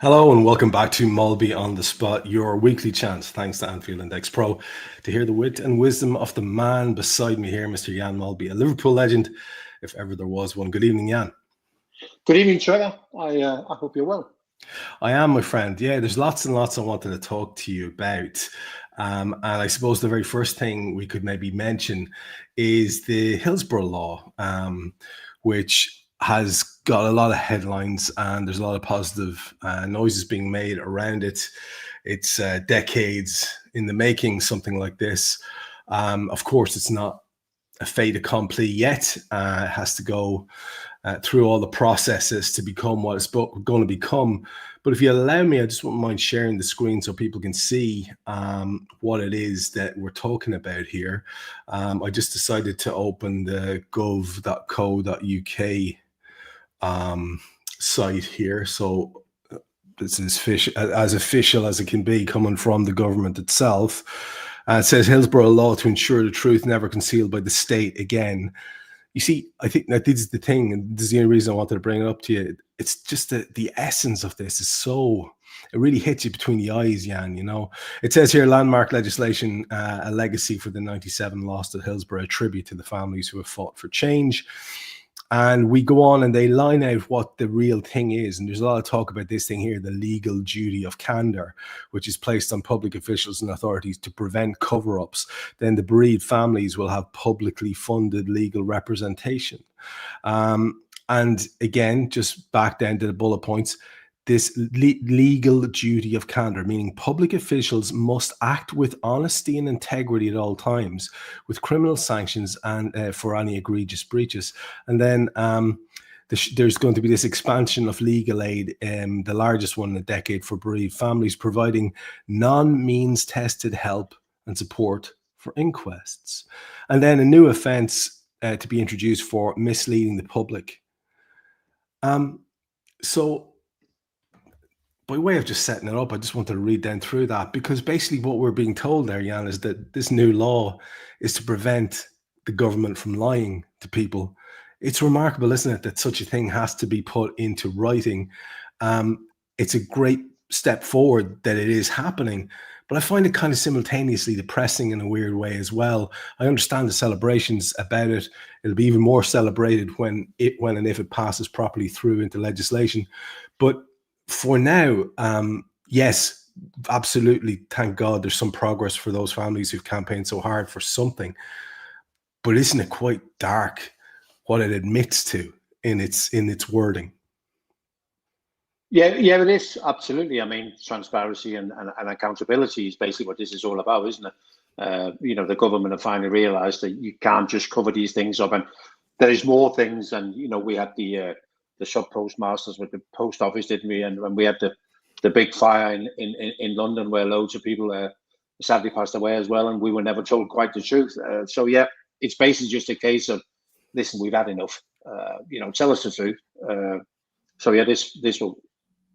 Hello and welcome back to Molby On The Spot, your weekly chance, thanks to Anfield Index Pro, to hear the wit and wisdom of the man beside me here, Mr. Jan Molby, a Liverpool legend, if ever there was one. Good evening, Jan. Good evening, Trevor. I hope you're well. I am, my friend. Yeah, there's lots and lots I wanted to talk to you about. And I suppose the very first thing we could maybe mention is the Hillsborough Law, which has got a lot of headlines and there's a lot of positive noises being made around it. It's decades in the making, something like this. Of course, it's not a fait accompli yet. It has to go through all the processes to become what it's going to become. But if you allow me, I just wouldn't mind sharing the screen so people can see what it is that we're talking about here. I just decided to open the gov.co.uk site here. So this is as official as it can be, coming from the government itself. It says Hillsborough Law to ensure the truth never concealed by the state again. You see, I think that this is the thing, and this is the only reason I wanted to bring it up to you. It's just the essence of this is so, it really hits you between the eyes, Jan, you know. It says here, landmark legislation, a legacy for the 97 lost at Hillsborough, a tribute to the families who have fought for change. And we go on and they line out what the real thing is. And there's a lot of talk about this thing here, the legal duty of candor, which is placed on public officials and authorities to prevent cover-ups. Then the bereaved families will have publicly funded legal representation. And again, just back down to the bullet points, this legal duty of candor, meaning public officials must act with honesty and integrity at all times, with criminal sanctions and for any egregious breaches. And then there's going to be this expansion of legal aid, the largest one in a decade, for bereaved families, providing non-means tested help and support for inquests. And then a new offence to be introduced for misleading the public. So by way of just setting it up, I just wanted to read down through that, because basically what we're being told there, Jan, is that this new law is to prevent the government from lying to people. It's remarkable, isn't it, that such a thing has to be put into writing. It's a great step forward that it is happening, but I find it kind of simultaneously depressing in a weird way as well. I understand the celebrations about it. It'll be even more celebrated when and if it passes properly through into legislation. But for now, yes, absolutely, thank God there's some progress for those families who've campaigned so hard for something. But isn't it quite dark what it admits to in its wording? Yeah, it is, absolutely. I mean, transparency and accountability is basically what this is all about, isn't it? You know, the government have finally realised that you can't just cover these things up, and there is more things. And you know, we had the sub postmasters with the post office, didn't we? And when we had the big fire in London, where loads of people sadly passed away as well, and we were never told quite the truth. So yeah, it's basically just a case of, listen, we've had enough. You know, tell us the truth. So yeah, this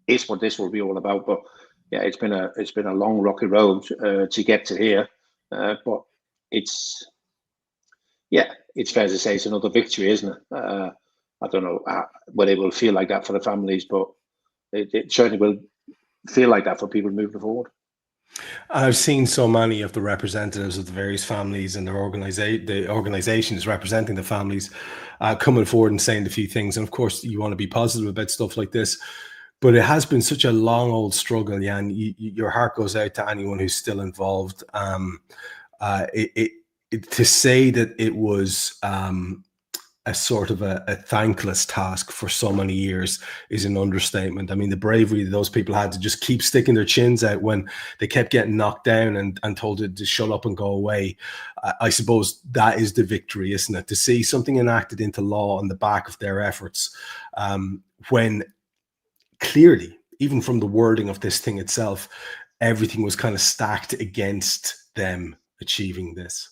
is what this will be all about. But yeah, it's been a long rocky road to get to here. But it's fair to say it's another victory, isn't it? I don't know whether it will feel like that for the families, but it certainly will feel like that for people moving forward. I've seen so many of the representatives of the various families and the organizations representing the families coming forward and saying a few things. And of course, you want to be positive about stuff like this, but it has been such a long old struggle, Jan. Your heart goes out to anyone who's still involved. To say that it was a sort of a thankless task for so many years is an understatement. I mean, the bravery that those people had to just keep sticking their chins out when they kept getting knocked down and told to shut up and go away. I suppose that is the victory, isn't it? To see something enacted into law on the back of their efforts, when clearly, even from the wording of this thing itself, everything was kind of stacked against them achieving this.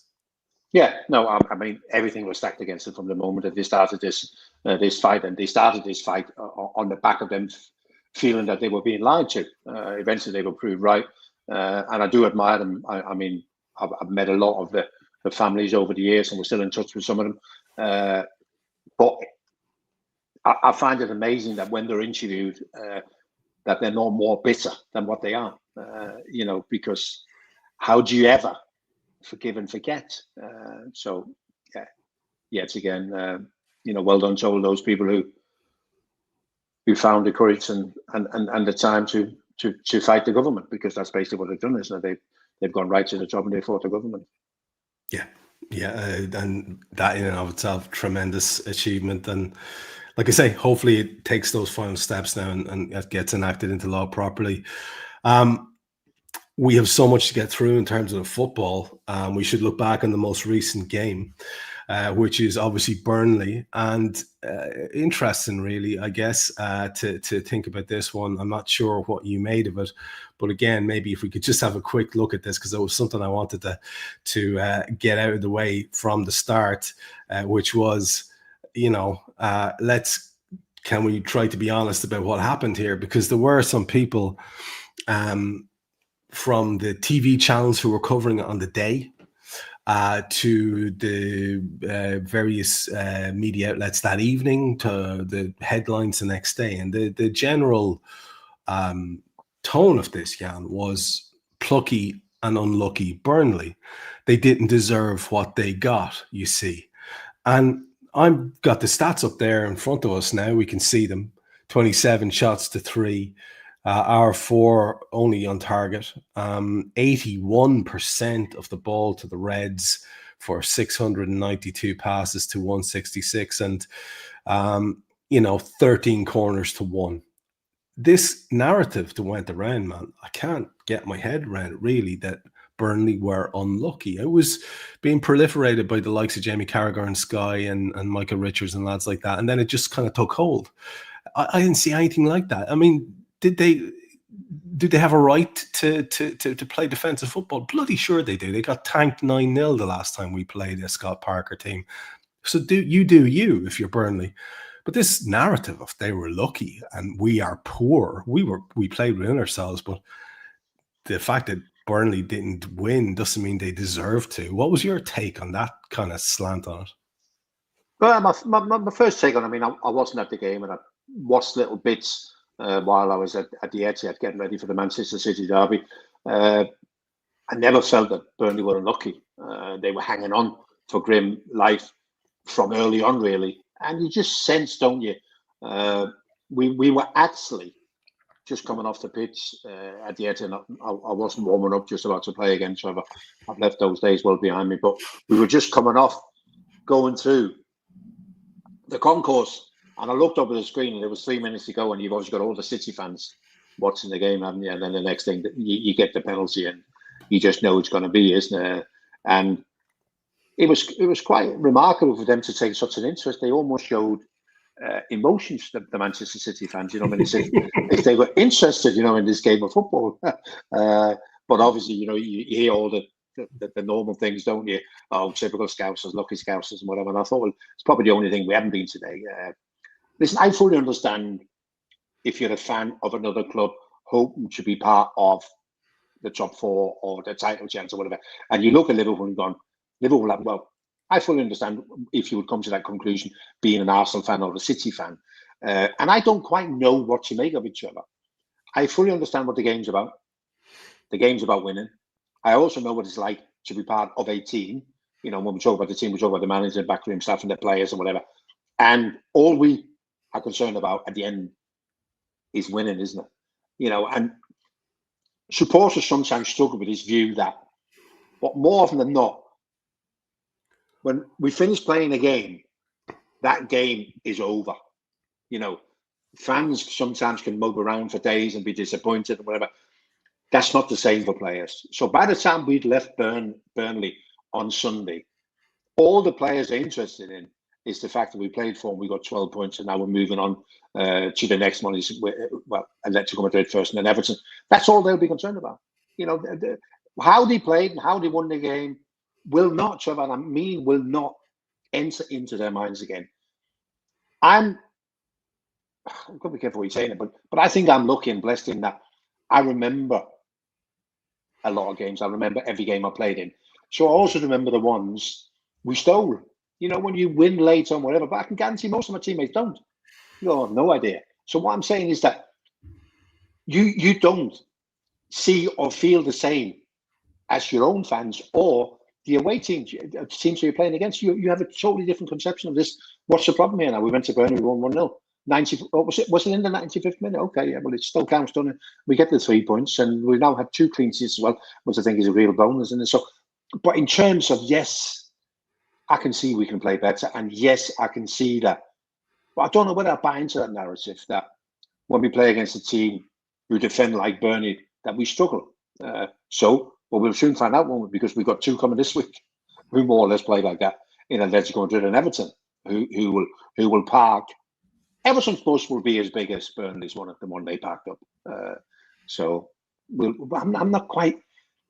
Yeah, no, I mean, everything was stacked against them from the moment that they started this fight, and they started this fight on the back of them feeling that they were being lied to. Eventually, they were proved right, and I do admire them. I mean, I've met a lot of the families over the years, and we're still in touch with some of them. But I find it amazing that when they're interviewed, that they're not more bitter than what they are. Because how do you ever forgive and forget? Yet again, well done to all those people who found the courage and the time to fight the government, because that's basically what they've done, isn't it? They've gone right to the job and they fought the government. And that in and of itself, tremendous achievement. And like I say, hopefully it takes those final steps now and it gets enacted into law properly. We have so much to get through in terms of the football. We should look back on the most recent game, which is obviously Burnley. And interesting, really, I guess, to think about this one. I'm not sure what you made of it. But again, maybe if we could just have a quick look at this, because it was something I wanted to get out of the way from the start, which was, can we try to be honest about what happened here? Because there were some people from the TV channels who were covering it on the day, to the various media outlets that evening, to the headlines the next day. And the general tone of this, Jan, was plucky and unlucky Burnley. They didn't deserve what they got, you see. And I've got the stats up there in front of us now. We can see them. 27 shots to 3. Our 4 only on target. 81% of the ball to the Reds for 692 passes to 166, and 13 corners to 1. This narrative that went around, man, I can't get my head around it, really, that Burnley were unlucky. It was being proliferated by the likes of Jamie Carragher and Sky and Michael Richards and lads like that, and then it just kind of took hold. I didn't see anything like that. I mean, did they have a right to play defensive football? Bloody sure they do. They got tanked 9-0 the last time we played a Scott Parker team. So do you if you're Burnley. But this narrative of they were lucky and we are poor, we played within ourselves. But the fact that Burnley didn't win doesn't mean they deserve to. What was your take on that kind of slant on it? Well, my first take on it, I mean, I wasn't at the game, and I watched little bits while I was at the Etihad getting ready for the Manchester City derby. I never felt that Burnley were unlucky. They were hanging on for grim life from early on, really. And you just sense, don't you? We were actually just coming off the pitch at the Etihad. I wasn't warming up, just about to play again, so I've left those days well behind me. But we were just coming off, going through the concourse. And I looked up at the screen, and there was 3 minutes to go, and you've obviously got all the City fans watching the game, haven't you? And then the next thing, you get the penalty, and you just know it's going to be, isn't it? And it was quite remarkable for them to take such an interest. They almost showed emotions, the Manchester City fans. I mean, if they were interested, in this game of football. But obviously, you hear all the normal things, don't you? Oh, typical Scousers, lucky Scousers, and whatever. And I thought, well, it's probably the only thing we haven't been today. Listen, I fully understand if you're a fan of another club hoping to be part of the top 4 or the title chance or whatever, and you look at Liverpool and gone, Liverpool have, well, I fully understand if you would come to that conclusion being an Arsenal fan or a City fan. And I don't quite know what to make of each other. I fully understand what the game's about. The game's about winning. I also know what it's like to be part of a team. When we talk about the team, we talk about the manager, backroom staff and the players and whatever. And all we are concerned about at the end is winning, isn't it? And supporters sometimes struggle with this view that, but more often than not, when we finish playing a game, that game is over. Fans sometimes can mope around for days and be disappointed and whatever. That's not the same for players. So by the time we'd left Burnley on Sunday, all the players are interested in is the fact that we played for them, we got 12 points, and now we're moving on to the next one. Atletico Madrid first and then Everton. That's all they'll be concerned about. How they played and how they won the game will not, Trevor, and I mean will not enter into their minds again. I'm going to be careful what you're saying, but I think I'm lucky and blessed in that I remember a lot of games. I remember every game I played in. So I also remember the ones we stole. When you win late on whatever, but I can guarantee most of my teammates don't. You have no idea. So what I'm saying is that you don't see or feel the same as your own fans or the away teams you're playing against. You have a totally different conception of this. What's the problem here now? We went to Burnley, we won 1-0. 90, was it in the 95th minute? Okay, yeah, well, it still counts, doesn't it? We get the 3 points, and we now have 2 clean sheets as well, which I think is a real bonus. And so, but in terms of, yes, I can see we can play better, and yes, I can see that. But I don't know whether I buy into that narrative that when we play against a team who defend like Burnley, that we struggle. But we'll soon find out, won't we? Because we've got 2 coming this week who more or less play like that in Atletico Madrid and Everton, who will park. Everton's bus will be as big as Burnley's the one they parked up. I'm not quite.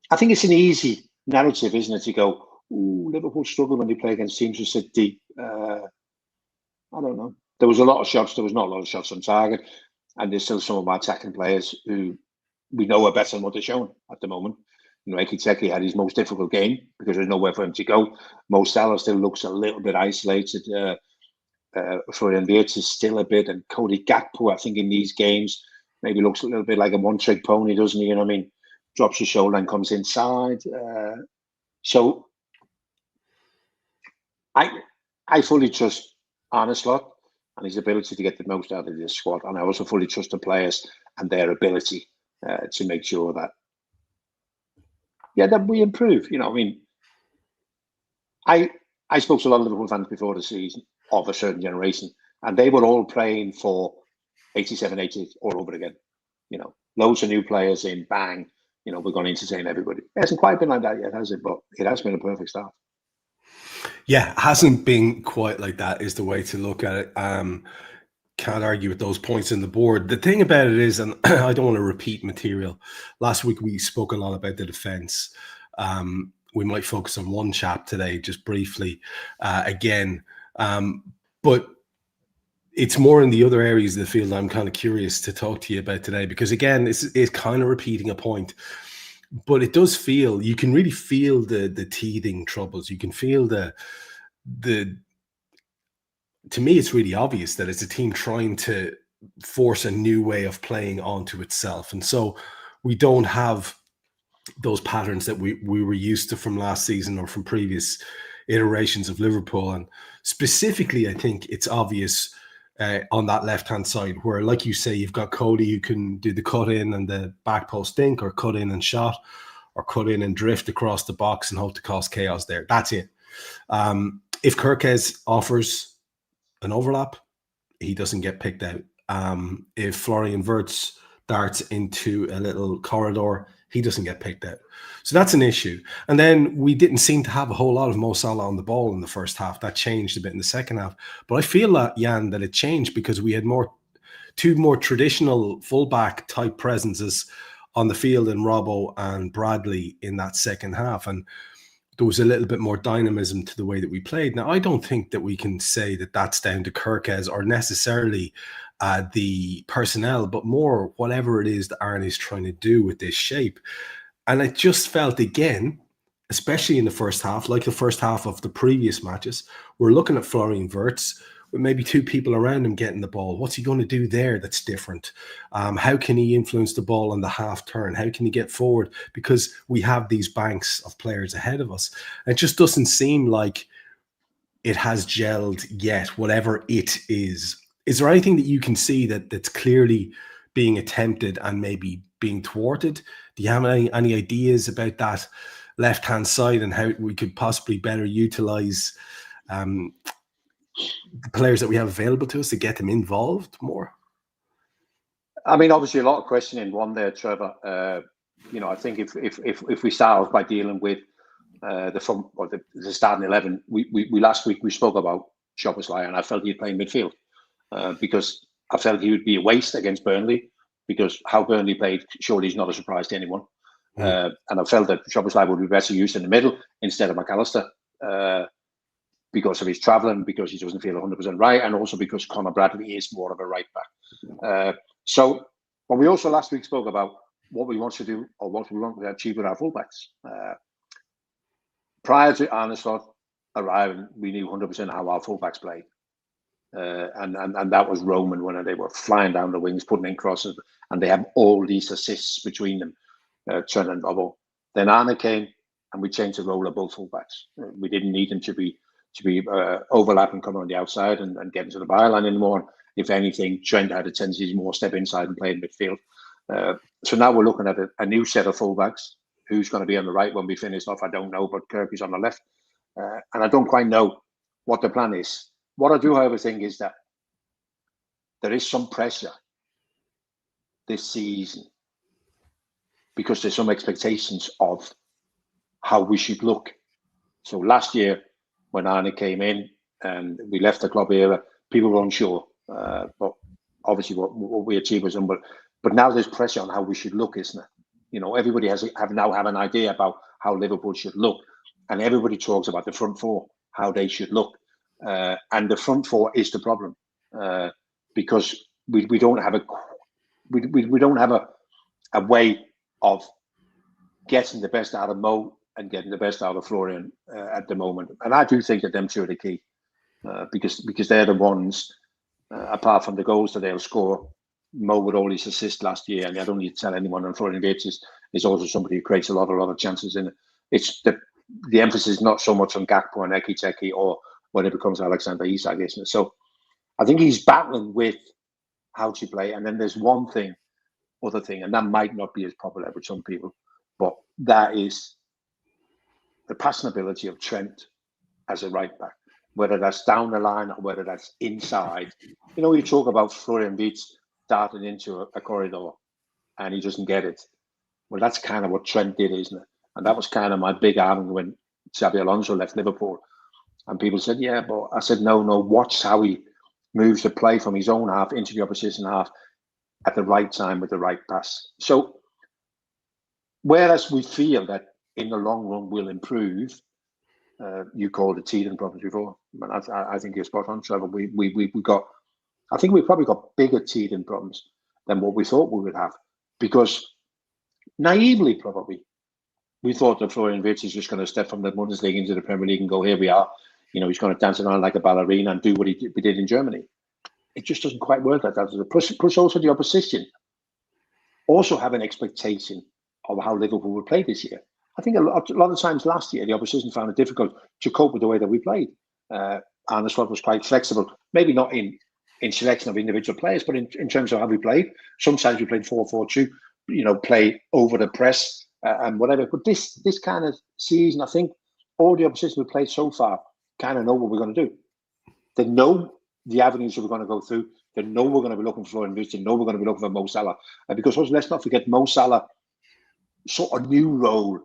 I think it's an easy narrative, isn't it, to go, ooh, Liverpool struggle when they play against teams who sit deep. I don't know. There was a lot of shots. There was not a lot of shots on target, and there's still some of our attacking players who we know are better than what they're showing at the moment. You know, Atletico had his most difficult game because there's nowhere for him to go. Mo Salah still looks a little bit isolated. Florian Wirtz is still a bit, and Cody Gakpo, I think, in these games maybe looks a little bit like a one-trick pony, doesn't he? You know what I mean? Drops his shoulder and comes inside. So I fully trust Arne Slot and his ability to get the most out of this squad, and I also fully trust the players and their ability to make sure that that we improve. You know, I mean, I spoke to a lot of Liverpool fans before the season of a certain generation, and they were all praying for 87, 88 all over again. You know, loads of new players in, bang, you know, we're going to entertain everybody. It hasn't quite been like that yet, has it? But it has been a perfect start. Yeah, hasn't been quite like that is the way to look at it. Can't argue with those points in the board. The thing about it is, and I don't want to repeat material, last week we spoke a lot about the defence. We might focus on one chap today, just briefly, again. But it's more in the other areas of the field I'm kind of curious to talk to you about today, because again, it's kind of repeating a point, but it does feel, you can really feel the teething troubles. You can feel the to me, it's really obvious that it's a team trying to force a new way of playing onto itself. And so we don't have those patterns that we were used to from last season or from previous iterations of Liverpool. And specifically, I think it's obvious on that left-hand side where, like you say, you've got Cody who can do the cut in and the back post dink, or cut in and shot, or cut in and drift across the box and hope to cause chaos there. That's it. If Kirkes offers an overlap, he doesn't get picked out. If Florian Wirtz darts into a little corridor, he doesn't get picked out. So that's an issue. And then we didn't seem to have a whole lot of Mo Salah on the ball in the first half. That changed a bit in the second half. But I feel that, Jan, that it changed because we had two more traditional fullback type presences on the field in Robbo and Bradley in that second half. And there was a little bit more dynamism to the way that we played. Now, I don't think that we can say that that's down to Kirkes or necessarily the personnel, but more whatever it is that Arne is trying to do with this shape. And I just felt, again, especially in the first half, like the first half of the previous matches, we're looking at Florian Wirtz with maybe 2 people around him getting the ball. What's he going to do there that's different? How can he influence the ball on the half turn? How can he get forward? Because we have these banks of players ahead of us. It just doesn't seem like it has gelled yet, whatever it is. Is there anything that you can see that's clearly being attempted and maybe being thwarted? Do you have any ideas about that left-hand side and how we could possibly better utilize the players that we have available to us to get them involved more? I mean, obviously a lot of questioning one there, Trevor. You know, I think if we start off by dealing with the starting 11, we last week we spoke about Szoboszlai, and I felt he'd play midfield because I felt he would be a waste against Burnley, because how Burnley played surely is not a surprise to anyone. And I felt that Szoboszlai would be better used in the middle instead of McAllister. Because of his travelling, because he doesn't feel 100% right, and also because Conor Bradley is more of a right back. So, but we also last week spoke about what we want to do or what we want to achieve with our fullbacks. Prior to Arne Slot arriving, we knew 100% how our fullbacks played. And that was Roman when they were flying down the wings, putting in crosses, and they have all these assists between them, Trent and Robbo. Then Arne came, and we changed the role of both fullbacks. We didn't need them to be overlapping, coming on the outside and getting to the byline anymore. If anything, Trent had a tendency to more step inside and play in midfield. So now we're looking at a new set of fullbacks. Who's going to be on the right when we finish off? I don't know, but Kirk is on the left. And I don't quite know what the plan is. What I do, however, think is that there is some pressure this season because there's some expectations of how we should look. So last year, when Arne came in and we left the club era, people were unsure. But obviously, what we achieved was unbelievable. But now there's pressure on how we should look, isn't it? Everybody have an idea about how Liverpool should look, and everybody talks about the front four, how they should look. And the front four is the problem because we don't have a way of getting the best out of Mo and getting the best out of Florian at the moment. And I do think that them two are the key because they're the ones, apart from the goals that they'll score. Mo with all his assists last year, and I don't need to tell anyone on Florian Wirtz is also somebody who creates a lot of chances in it. It's the emphasis is not so much on Gakpo and Ekiteke or when it becomes Alexander Isak, isn't it? So I think he's battling with how to play. And then there's other thing, and that might not be as popular with some people, but that is the passing ability of Trent as a right back, whether that's down the line or whether that's inside. You talk about Florian Wirtz darting into a corridor and he doesn't get it. Well, that's kind of what Trent did, isn't it? And that was kind of my big argument when Xabi Alonso left Liverpool. And people said, yeah, but I said, no, watch how he moves the play from his own half into the opposition half at the right time with the right pass. So, whereas we feel that in the long run will improve, you called it teething problems before. I think you're spot on, Trevor. I think we've probably got bigger teething problems than what we thought we would have, because naively, probably, we thought that Florian Wirtz is just going to step from the Bundesliga into the Premier League and go, here we are. He's going to dance around like a ballerina and do what we did in Germany. It just doesn't quite work like that. Plus also the opposition also have an expectation of how Liverpool would play this year. I think a lot of times last year, the opposition found it difficult to cope with the way that we played. Arne Slot was quite flexible, maybe not in selection of individual players, but in terms of how we played. Sometimes we played 4-4-2, play over the press and whatever. But this kind of season, I think all the opposition we played so far kind of know what we're going to do. They know the avenues that we're going to go through. They know we're going to be looking for Florian Wirtz. They know we're going to be looking for Mo Salah. And because let's not forget Mo Salah, sort of new role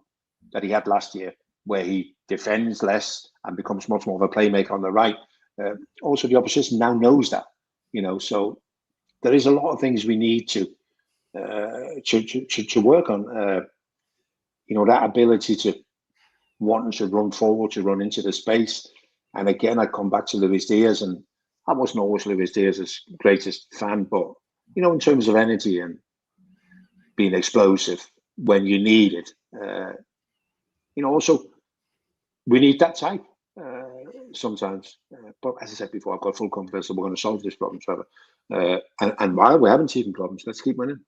that he had last year, where he defends less and becomes much more of a playmaker on the right. Also, the opposition now knows that, So there is a lot of things we need to work on. That ability to wanting to run forward, to run into the space. And again, I come back to Luis Diaz, and I wasn't always Luis Diaz's greatest fan, but in terms of energy and being explosive when you need it, also we need that type sometimes. But as I said before, I've got full confidence that we're going to solve this problem, Trevor. And while we're having teething problems, let's keep winning.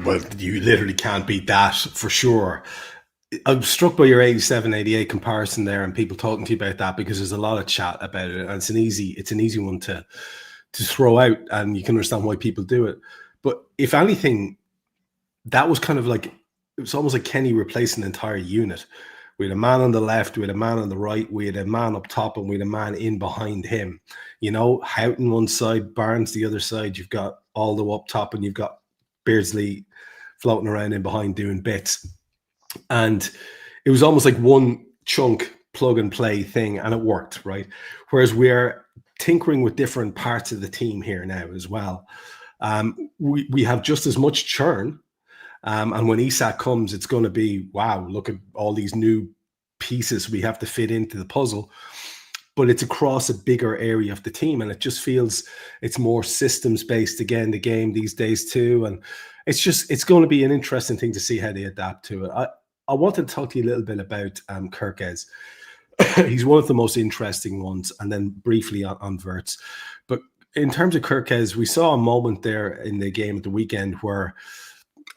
Well, you literally can't beat that for sure. I'm struck by your 87-88 comparison there, and people talking to you about that, because there's a lot of chat about it, and it's an easy one to throw out, and you can understand why people do it. But if anything, that was kind of like, it was almost like Kenny replacing an entire unit. We had a man on the left, we had a man on the right, we had a man up top, and we had a man in behind him. Houghton one side, Barnes the other side. You've got Aldo up top, and you've got Beardsley floating around in behind doing bits. And it was almost like one chunk plug and play thing, and it worked, right? Whereas we're tinkering with different parts of the team here now as well. We have just as much churn. And when Isak comes, it's going to be, wow, look at all these new pieces we have to fit into the puzzle. But it's across a bigger area of the team, and it just feels it's more systems-based again, the game these days too. And it's going to be an interesting thing to see how they adapt to it. I wanted to talk to you a little bit about Kerkez. he's one of the most interesting ones. And then briefly on Wirtz. But in terms of Kirkes, we saw a moment there in the game at the weekend where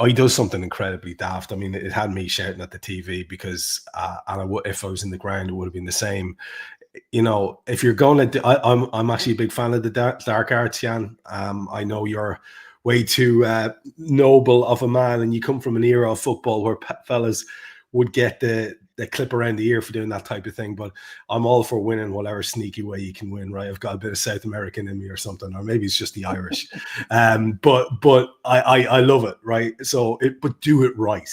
he does something incredibly daft. I mean, it had me shouting at the TV because if I was in the ground, it would have been the same. You know, if you're going to, I'm actually a big fan of the dark arts, Jan. I know you're way too noble of a man, and you come from an era of football where fellas would get the clip around the ear for doing that type of thing. But I'm all for winning whatever sneaky way you can win, right? I've got a bit of South American in me or something, or maybe it's just the Irish. But I love it, right? But do it right.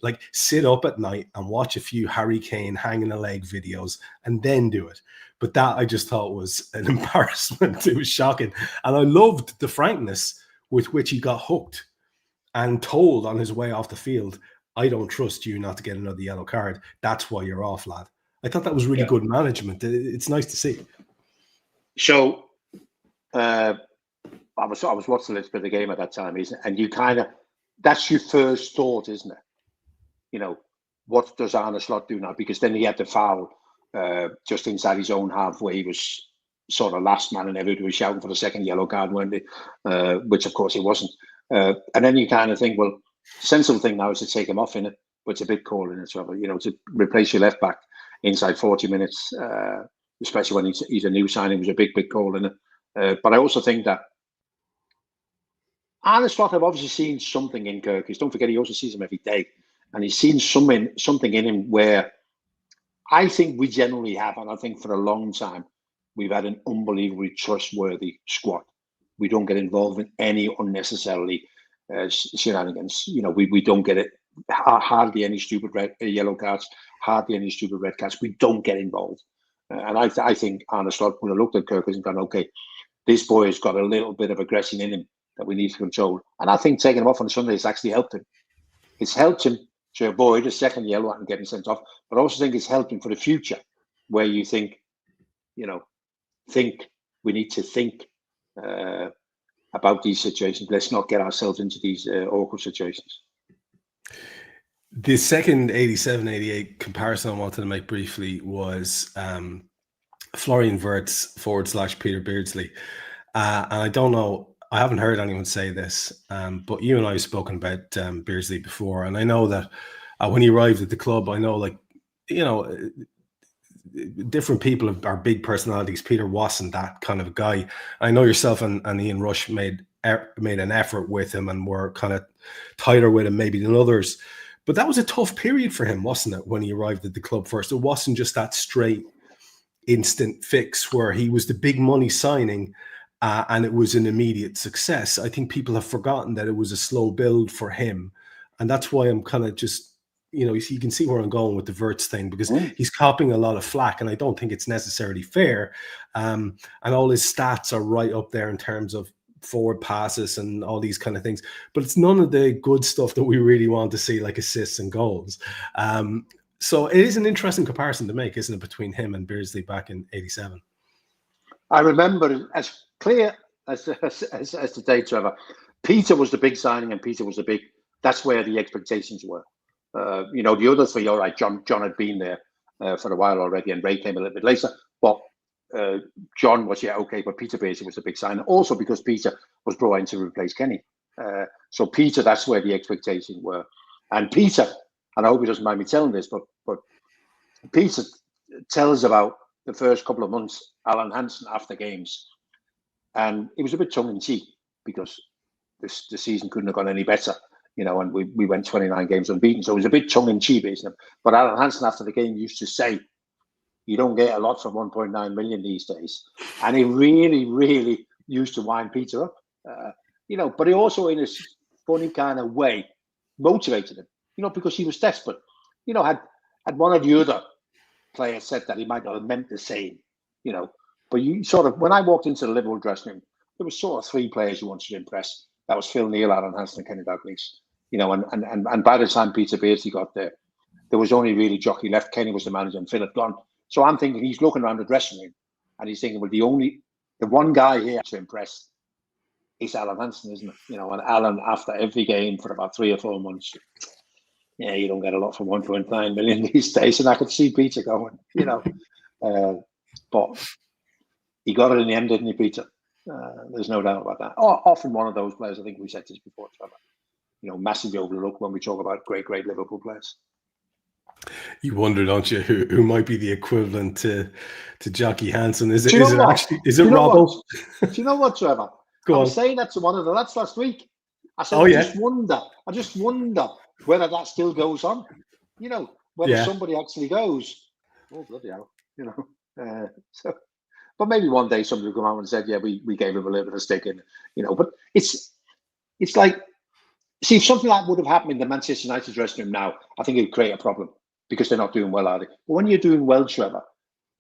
Like, sit up at night and watch a few Harry Kane hanging a leg videos and then do it. But that I just thought was an embarrassment. It was shocking. And I loved the frankness with which he got hooked and told on his way off the field, I don't trust you not to get another yellow card. That's why you're off, lad. I thought that was really good management. It's nice to see. So I was watching a little bit of the game at that time, isn't it? And you kind of, that's your first thought, isn't it? You know, what does Arne Slot do now? Because then he had the foul just inside his own half where he was sort of last man and everybody was shouting for the second yellow card, weren't they? Which, of course, he wasn't. And then you kind of think, well, the sensible thing now is to take him off in it, but it's a big call in it, Trevor. You know, to replace your left back inside 40 minutes, especially when he's a new signing, was a big call in it. But I also think that Arne Slot have obviously seen something in Kirkes. Don't forget, he also sees him every day. And he's seen something in him where I think we generally have, and I think for a long time, we've had an unbelievably trustworthy squad. We don't get involved in any unnecessarily shenanigans. You know, we don't get it. Hardly any stupid yellow cards, hardly any stupid red cards. We don't get involved. And I think Arne Slot would have looked at Kirkes and gone, okay, this boy has got a little bit of aggression in him that we need to control. And I think taking him off on Sunday has actually helped him. It's helped him to avoid a second yellow and getting sent off, but I also think it's helped him for the future, where you think, you know, we need to think about these situations. Let's not get ourselves into these awkward situations. The second 87-88 comparison I wanted to make briefly was Florian Wirtz / Peter Beardsley. And I don't know, I haven't heard anyone say this, but you and I have spoken about Beardsley before. And I know that when he arrived at the club, I know, like, you know, different people are big personalities. Peter wasn't that kind of a guy. I know yourself and Ian Rush made an effort with him and were kind of tighter with him maybe than others. But that was a tough period for him, wasn't it, when he arrived at the club first? It wasn't just that straight, instant fix where he was the big money signing and it was an immediate success. I think people have forgotten that it was a slow build for him. And that's why I'm kind of just, you know, you can see where I'm going with the Wirtz thing, because he's copping a lot of flack and I don't think it's necessarily fair. And all his stats are right up there in terms of forward passes and all these kind of things, but it's none of the good stuff that we really want to see, like assists and goals. So it is an interesting comparison to make, isn't it, between him and Beardsley back in '87? I remember as clear as the day, Trevor. Peter was the big signing, and Peter was the big. That's where the expectations were. You know, the other three, all right. John had been there for a while already, and Ray came a little bit later. But John was okay, but Peter Beardsley was the big signing. Also because Peter was brought in to replace Kenny. So Peter, that's where the expectations were. And Peter, and I hope he doesn't mind me telling this, but Peter tells about the first couple of months, Alan Hansen after games. And it was a bit tongue-in-cheek because the season couldn't have gone any better, you know, and we went 29 games unbeaten. So it was a bit tongue-in-cheek, isn't it? But Alan Hansen after the game used to say, you don't get a lot for 1.9 million these days. And he really, really used to wind Peter up, you know, but he also, in a funny kind of way, motivated him, you know, because he was desperate. You know, had one of the other players said that, he might not have meant the same, you know. But you sort of, when I walked into the Liverpool dressing room, there was sort of three players you wanted to impress. That was Phil Neal, Alan Hansen, and Kenny Dalglish. You know, and by the time Peter Beardsley got there was only really Jockey left. Kenny was the manager, and Phil had gone. So I'm thinking he's looking around the dressing room, and he's thinking, well, the one guy here to impress is Alan Hansen, isn't it? You know, and Alan, after every game for about 3 or 4 months, yeah, you don't get a lot for 1.9 million these days, and I could see Peter going, but he got it in the end, didn't he, Peter? There's no doubt about that. Often one of those players, I think we said this before, Trevor, massively overlooked when we talk about great Liverpool players. You wonder, don't you, who might be the equivalent to Jocky Hansen? Is it Robbo? Do you know what, Trevor? I was saying that to one of the lads last week. I said, I just wonder whether that still goes on. Whether somebody actually goes, oh, bloody hell, but maybe one day somebody will come out and said, yeah, we gave him a little bit of a stick in, but it's like, see, if something like that would have happened in the Manchester United dressing room now, I think it would create a problem because they're not doing well, are they? But when you're doing well, Trevor,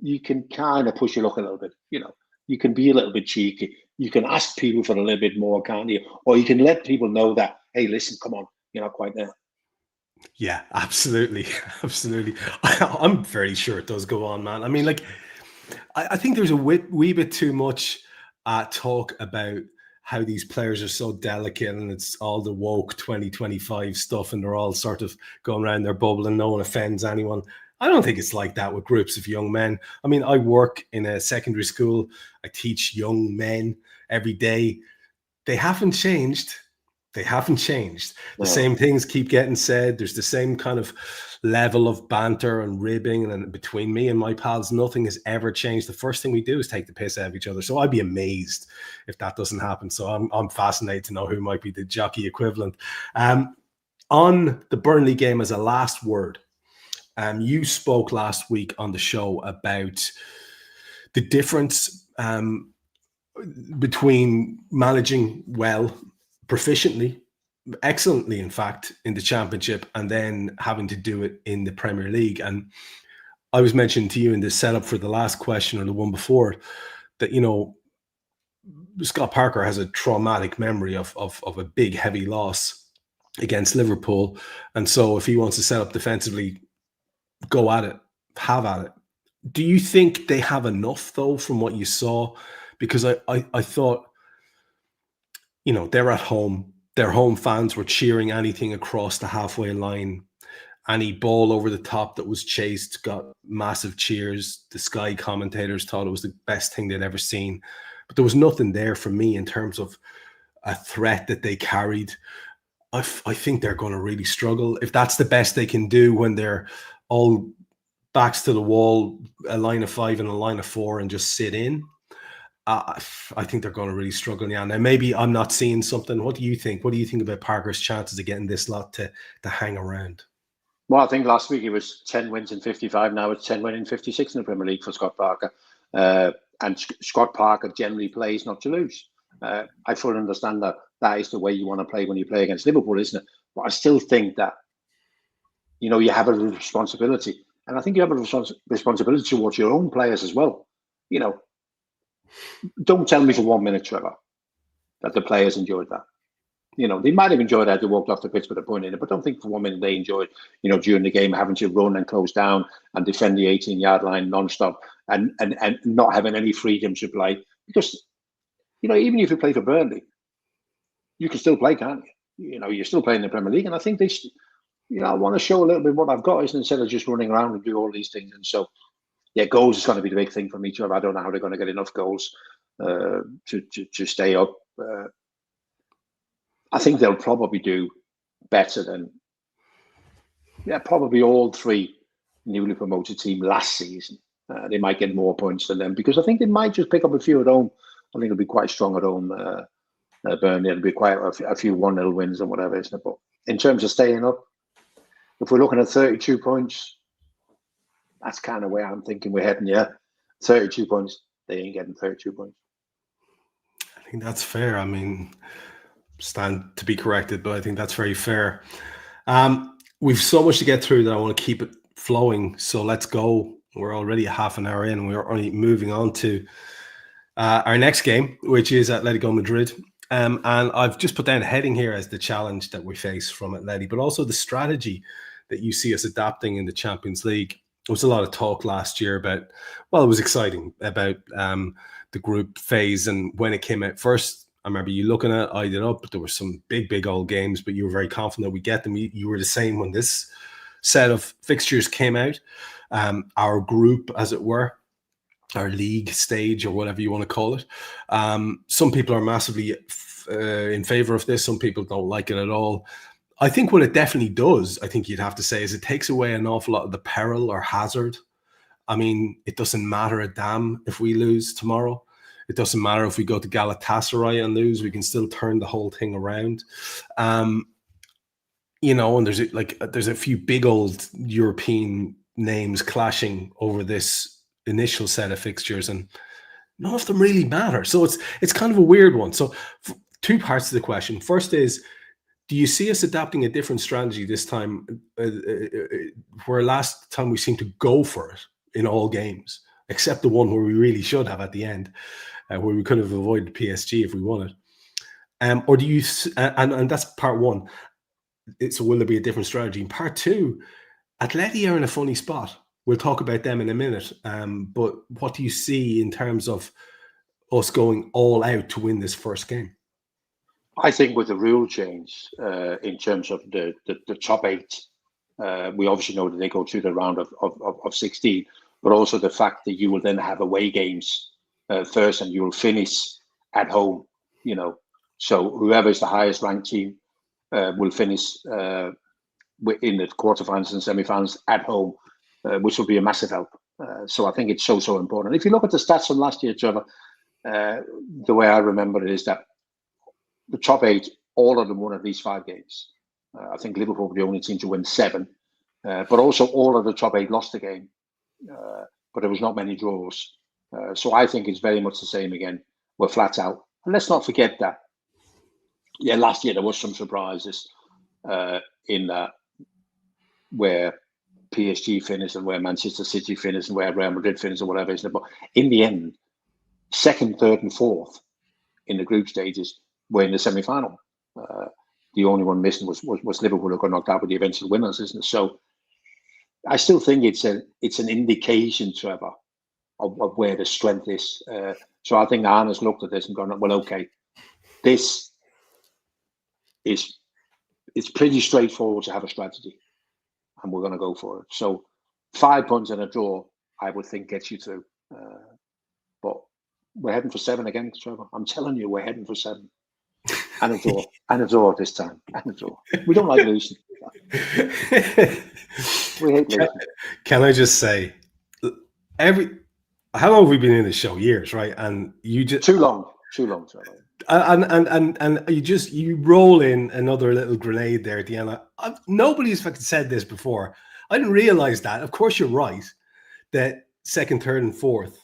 you can kind of push your luck a little bit, you can be a little bit cheeky. You can ask people for a little bit more, can't you? Or you can let people know that, hey, listen, come on, you're not quite there. Yeah, absolutely. I'm very sure it does go on, man. I mean, like, I think there's a wee bit too much talk about how these players are so delicate and it's all the woke 2025 stuff and they're all sort of going around their bubble and no one offends anyone. I don't think it's like that with groups of young men. I mean, I work in a secondary school. I teach young men every day. They haven't changed. The same things keep getting said. There's the same kind of level of banter and ribbing, and between me and my pals, nothing has ever changed. The first thing we do is take the piss out of each other. So I'd be amazed if that doesn't happen. So I'm fascinated to know who might be the Jocky equivalent. On the Burnley game, as a last word, you spoke last week on the show about the difference between managing well, proficiently, excellently, in fact, in the Championship, and then having to do it in the Premier League. And I was mentioning to you in the setup for the last question or the one before that, Scott Parker has a traumatic memory of a big, heavy loss against Liverpool. And so if he wants to set up defensively, go at it, have at it. Do you think they have enough, though, from what you saw? Because I thought, they're at home. Their home fans were cheering anything across the halfway line. Any ball over the top that was chased got massive cheers. The Sky commentators thought it was the best thing they'd ever seen. But there was nothing there for me in terms of a threat that they carried. I think they're going to really struggle. If that's the best they can do when they're all backs to the wall, a line of 5 and a line of 4, and just sit in, I think they're going to really struggle. Yeah. Now, maybe I'm not seeing something. What do you think? What do you think about Parker's chances of getting this lot to hang around? Well, I think last week it was 10 wins in 55. Now it's 10 wins in 56 in the Premier League for Scott Parker. And Scott Parker generally plays not to lose. I fully understand that is the way you want to play when you play against Liverpool, isn't it? But I still think that, you have a responsibility. And I think you have a responsibility towards your own players as well. Don't tell me for 1 minute, Trevor, that the players enjoyed that. They might have enjoyed that they walked off the pitch with a point in it, but don't think for 1 minute they enjoyed, during the game having to run and close down and defend the 18-yard line non-stop and not having any freedom to play. Because, even if you play for Burnley, you can still play, can't you? You're still playing in the Premier League. And I think they, I want to show a little bit what I've got, instead of just running around and do all these things. And so, yeah, goals is going to be the big thing for me, Trevor. I don't know how they're going to get enough goals to stay up. I think they'll probably do better than, probably all 3 newly promoted teams last season. They might get more points than them because I think they might just pick up a few at home. I think it'll be quite strong at home. Burnley, it'll be quite a few 1-0 wins and whatever, isn't it? But in terms of staying up, if we're looking at 32 points, that's kind of where I'm thinking we're heading. Yeah, 32 points. They ain't getting 32 points. I think that's fair. I mean, stand to be corrected, but I think that's very fair. We've so much to get through that I want to keep it flowing. So let's go. We're already a half an hour in, and we're already moving on to our next game, which is Atletico Madrid. And I've just put down a heading here as the challenge that we face from Atleti, but also the strategy that you see us adapting in the Champions League. There was a lot of talk last year about, well, it was exciting about the group phase, and when it came out first, I remember you looking at, eyed it up, but there were some big old games, but you were very confident we get them. You were the same when this set of fixtures came out. Our group, as it were, our league stage, or whatever you want to call it. Some people are massively in favor of this. Some people don't like it at all. I think what it definitely does, I think you'd have to say, is it takes away an awful lot of the peril or hazard. I mean, it doesn't matter a damn if we lose tomorrow. It doesn't matter if we go to Galatasaray and lose. We can still turn the whole thing around. You know, and there's a few big old European names clashing over this initial set of fixtures, and none of them really matter. So it's kind of a weird one. So two parts to the question. First is, do you see us adapting a different strategy this time, where last time we seemed to go for it in all games, except the one where we really should have at the end, where we could have avoided PSG if we won it? Or do you, and that's part one. So will there be a different strategy? In part two, Atleti are in a funny spot. We'll talk about them in a minute. But what do you see in terms of us going all out to win this first game? I think with the rule change, in terms of the top 8, we obviously know that they go through the round of 16, but also the fact that you will then have away games first, and you will finish at home. You know, so whoever is the highest ranked team will finish in the quarterfinals and semi-finals at home, which will be a massive help. So I think it's so important. If you look at the stats from last year, Trevor, the way I remember it is that the top 8, all of them won at least 5 games. I think Liverpool were the only team to win 7, but also all of the top 8 lost a game, but there was not many draws. So I think it's very much the same again. We're flat out. And let's not forget that, last year there was some surprises in that, where PSG finished and where Manchester City finished and where Real Madrid finished or whatever. But in the end, 2nd, 3rd and 4th in the group stages were in the semi-final. The only one missing was Liverpool, who got knocked out with the eventual winners, isn't it? So I still think it's an indication, Trevor, of where the strength is. So I think Arne's looked at this and gone, well, okay, this is, it's pretty straightforward to have a strategy, and we're going to go for it. So 5 points and a draw, I would think, gets you through. But we're heading for 7 again, Trevor. I'm telling you, we're heading for 7. And a draw this time. And a draw. We don't like losing. We hate losing. Can I just say, how long have we been in this show? Years, right? And you just too long, Trevor. And you roll in another little grenade there at the end. Nobody's fucking said this before. I didn't realize that. Of course, you're right that 2nd, 3rd, and 4th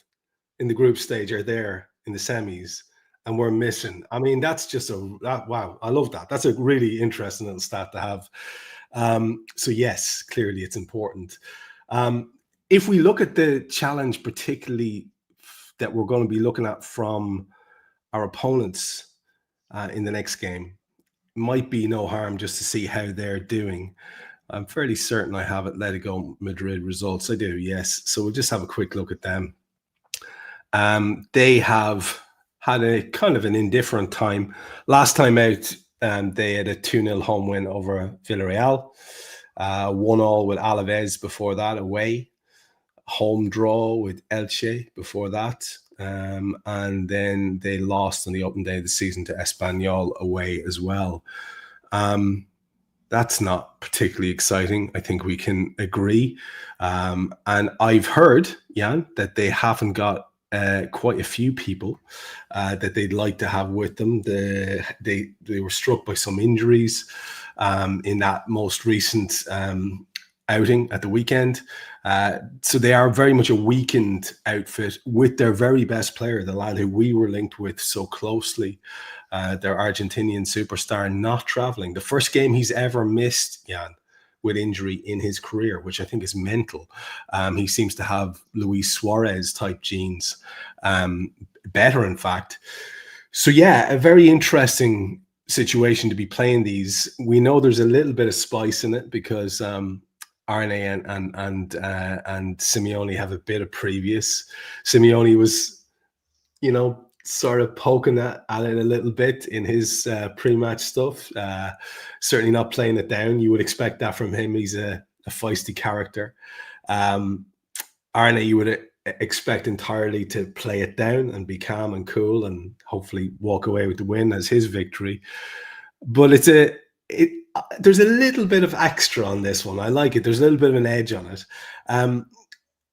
in the group stage are there in the semis, and we're missing. I mean, that's just wow. I love that. That's a really interesting little stat to have. So yes, clearly it's important. If we look at the challenge, particularly that we're going to be looking at from our opponents in the next game, might be no harm just to see how they're doing. I'm fairly certain I have Atletico Madrid results. I do, yes. So we'll just have a quick look at them. They have had a kind of an indifferent time. Last time out, they had a 2-0 home win over Villarreal, 1-1 with Alaves before that away, home draw with Elche before that, and then they lost on the opening day of the season to Espanyol away as well. That's not particularly exciting. I think we can agree. And I've heard, Jan, that they haven't got quite a few people that they'd like to have with them. They were struck by some injuries in that most recent outing at the weekend. So they are very much a weakened outfit with their very best player, the lad who we were linked with so closely, their Argentinian superstar, not traveling. The first game he's ever missed, Jan, with injury in his career, which I think is mental. He seems to have Luis Suarez type genes, better in fact. So yeah, a very interesting situation to be playing these. We know there's a little bit of spice in it because Arne and Simeone have a bit of previous. Simeone was, sort of poking at it a little bit in his pre-match stuff. Certainly not playing it down. You would expect that from him. He's a feisty character. Arne, you would expect entirely to play it down and be calm and cool and hopefully walk away with the win as his victory. But there's a little bit of extra on this one. I like it. There's a little bit of an edge on it.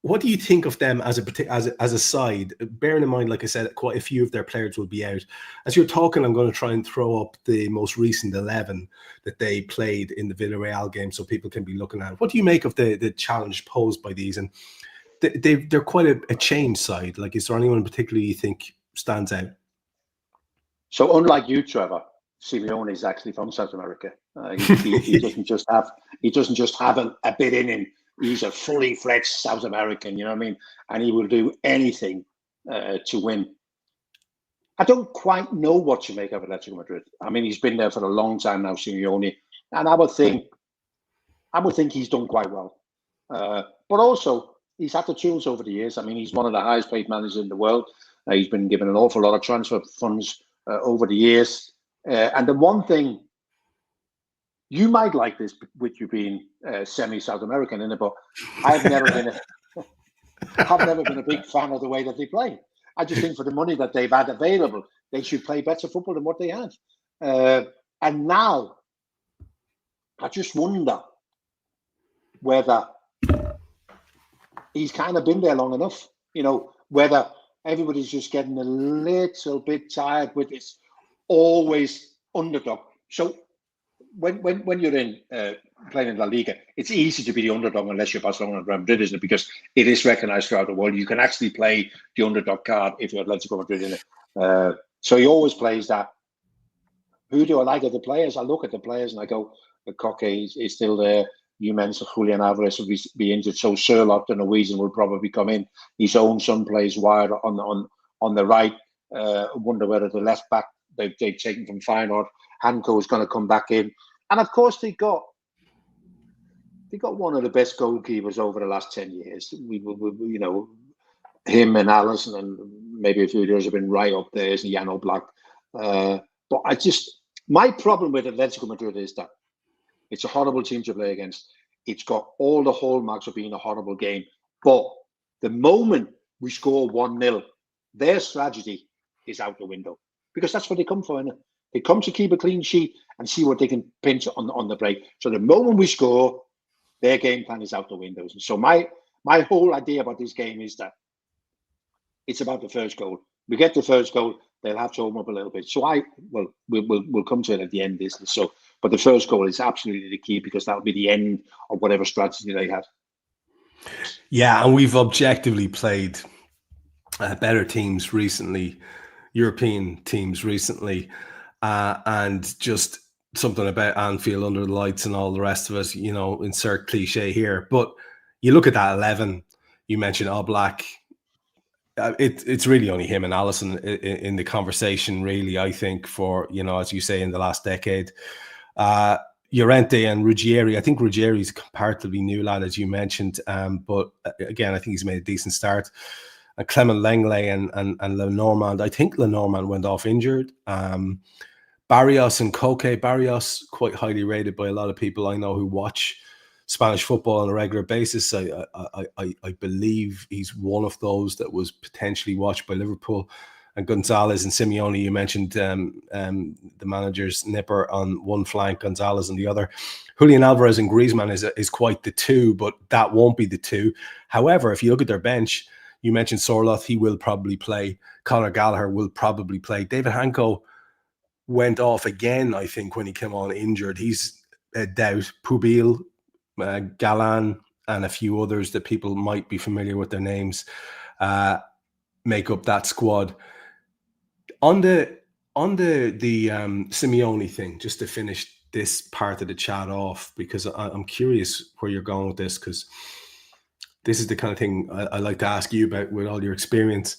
What do you think of them as a side? Bearing in mind, like I said, quite a few of their players will be out. As you're talking, I'm going to try and throw up the most recent 11 that they played in the Villarreal game so people can be looking at it. What do you make of the challenge posed by these? And they're quite a change side. Like, is there anyone in particular you think stands out? So unlike you, Trevor, Simeone is actually from South America. He doesn't just have a bit in him. He's a fully fledged South American, you know what I mean? And he will do anything to win. I don't quite know what to make of Atletico Madrid. I mean, he's been there for a long time now, Simeone, and I would think he's done quite well. But also, he's had the tools over the years. I mean, he's one of the highest paid managers in the world. He's been given an awful lot of transfer funds over the years. And the one thing, you might like this with you being semi-South American in it, but I've never been a big fan of the way that they play. I just think for the money that they've had available, they should play better football than what they had. And now, I just wonder whether he's kind of been there long enough, you know, whether everybody's just getting a little bit tired with this always underdog. So when you're in playing in La Liga, it's easy to be the underdog unless you're Barcelona and Real Madrid, isn't it? Because it is recognised throughout the world. You can actually play the underdog card if you're Atletico Madrid in it. So he always plays that. Who do I like of the players? I look at the players and I go, Koke is still there. You mentioned Julian Alvarez will be injured, so Sherlock, the Norwegian, will probably come in. His own son plays wide on the right. Wonder whether the left back they've taken from Feyenoord, Hanko, is going to come back in. And of course, they got one of the best goalkeepers over the last 10 years. We you know, him and Allison and maybe a few others have been right up there, isn't Jan Molby. But my problem with Atletico Madrid is that it's a horrible team to play against. It's got all the hallmarks of being a horrible game. But the moment we score 1-0, their strategy is out the window. Because that's what they come for, innit? They come to keep a clean sheet and see what they can pinch on the break. So the moment we score, their game plan is out the window. So my whole idea about this game is that it's about the first goal. We get the first goal, they'll have to open up a little bit. So we'll come to it at the end. But the first goal is absolutely the key because that'll be the end of whatever strategy they had. Yeah, and we've objectively played better teams recently, European teams recently, and just something about Anfield under the lights and all the rest of it, you know, insert cliche here. But you look at that 11, you mentioned Oblak. It's really only him and Allison in the conversation, really, I think, for, you know, as you say, in the last decade. Llorente and Ruggieri. I think Ruggieri's a comparatively new lad, as you mentioned, but again, I think he's made a decent start. And Clement Lenglet and Lenormand. I think Lenormand went off injured. Barrios and Koke. Barrios, quite highly rated by a lot of people I know who watch Spanish football on a regular basis. I believe he's one of those that was potentially watched by Liverpool. And Gonzalez and Simeone, you mentioned the manager's nipper on one flank, Gonzalez on the other. Julian Alvarez and Griezmann is quite the two, but that won't be the two. However, if you look at their bench, you mentioned Sorloth, he will probably play. Conor Gallagher will probably play. David Hanko went off again, I think, when he came on injured. He's a doubt. Pubil, Galan, and a few others that people might be familiar with their names make up that squad. On the Simeone thing, just to finish this part of the chat off, because I'm curious where you're going with this, because this is the kind of thing I like to ask you about with all your experience.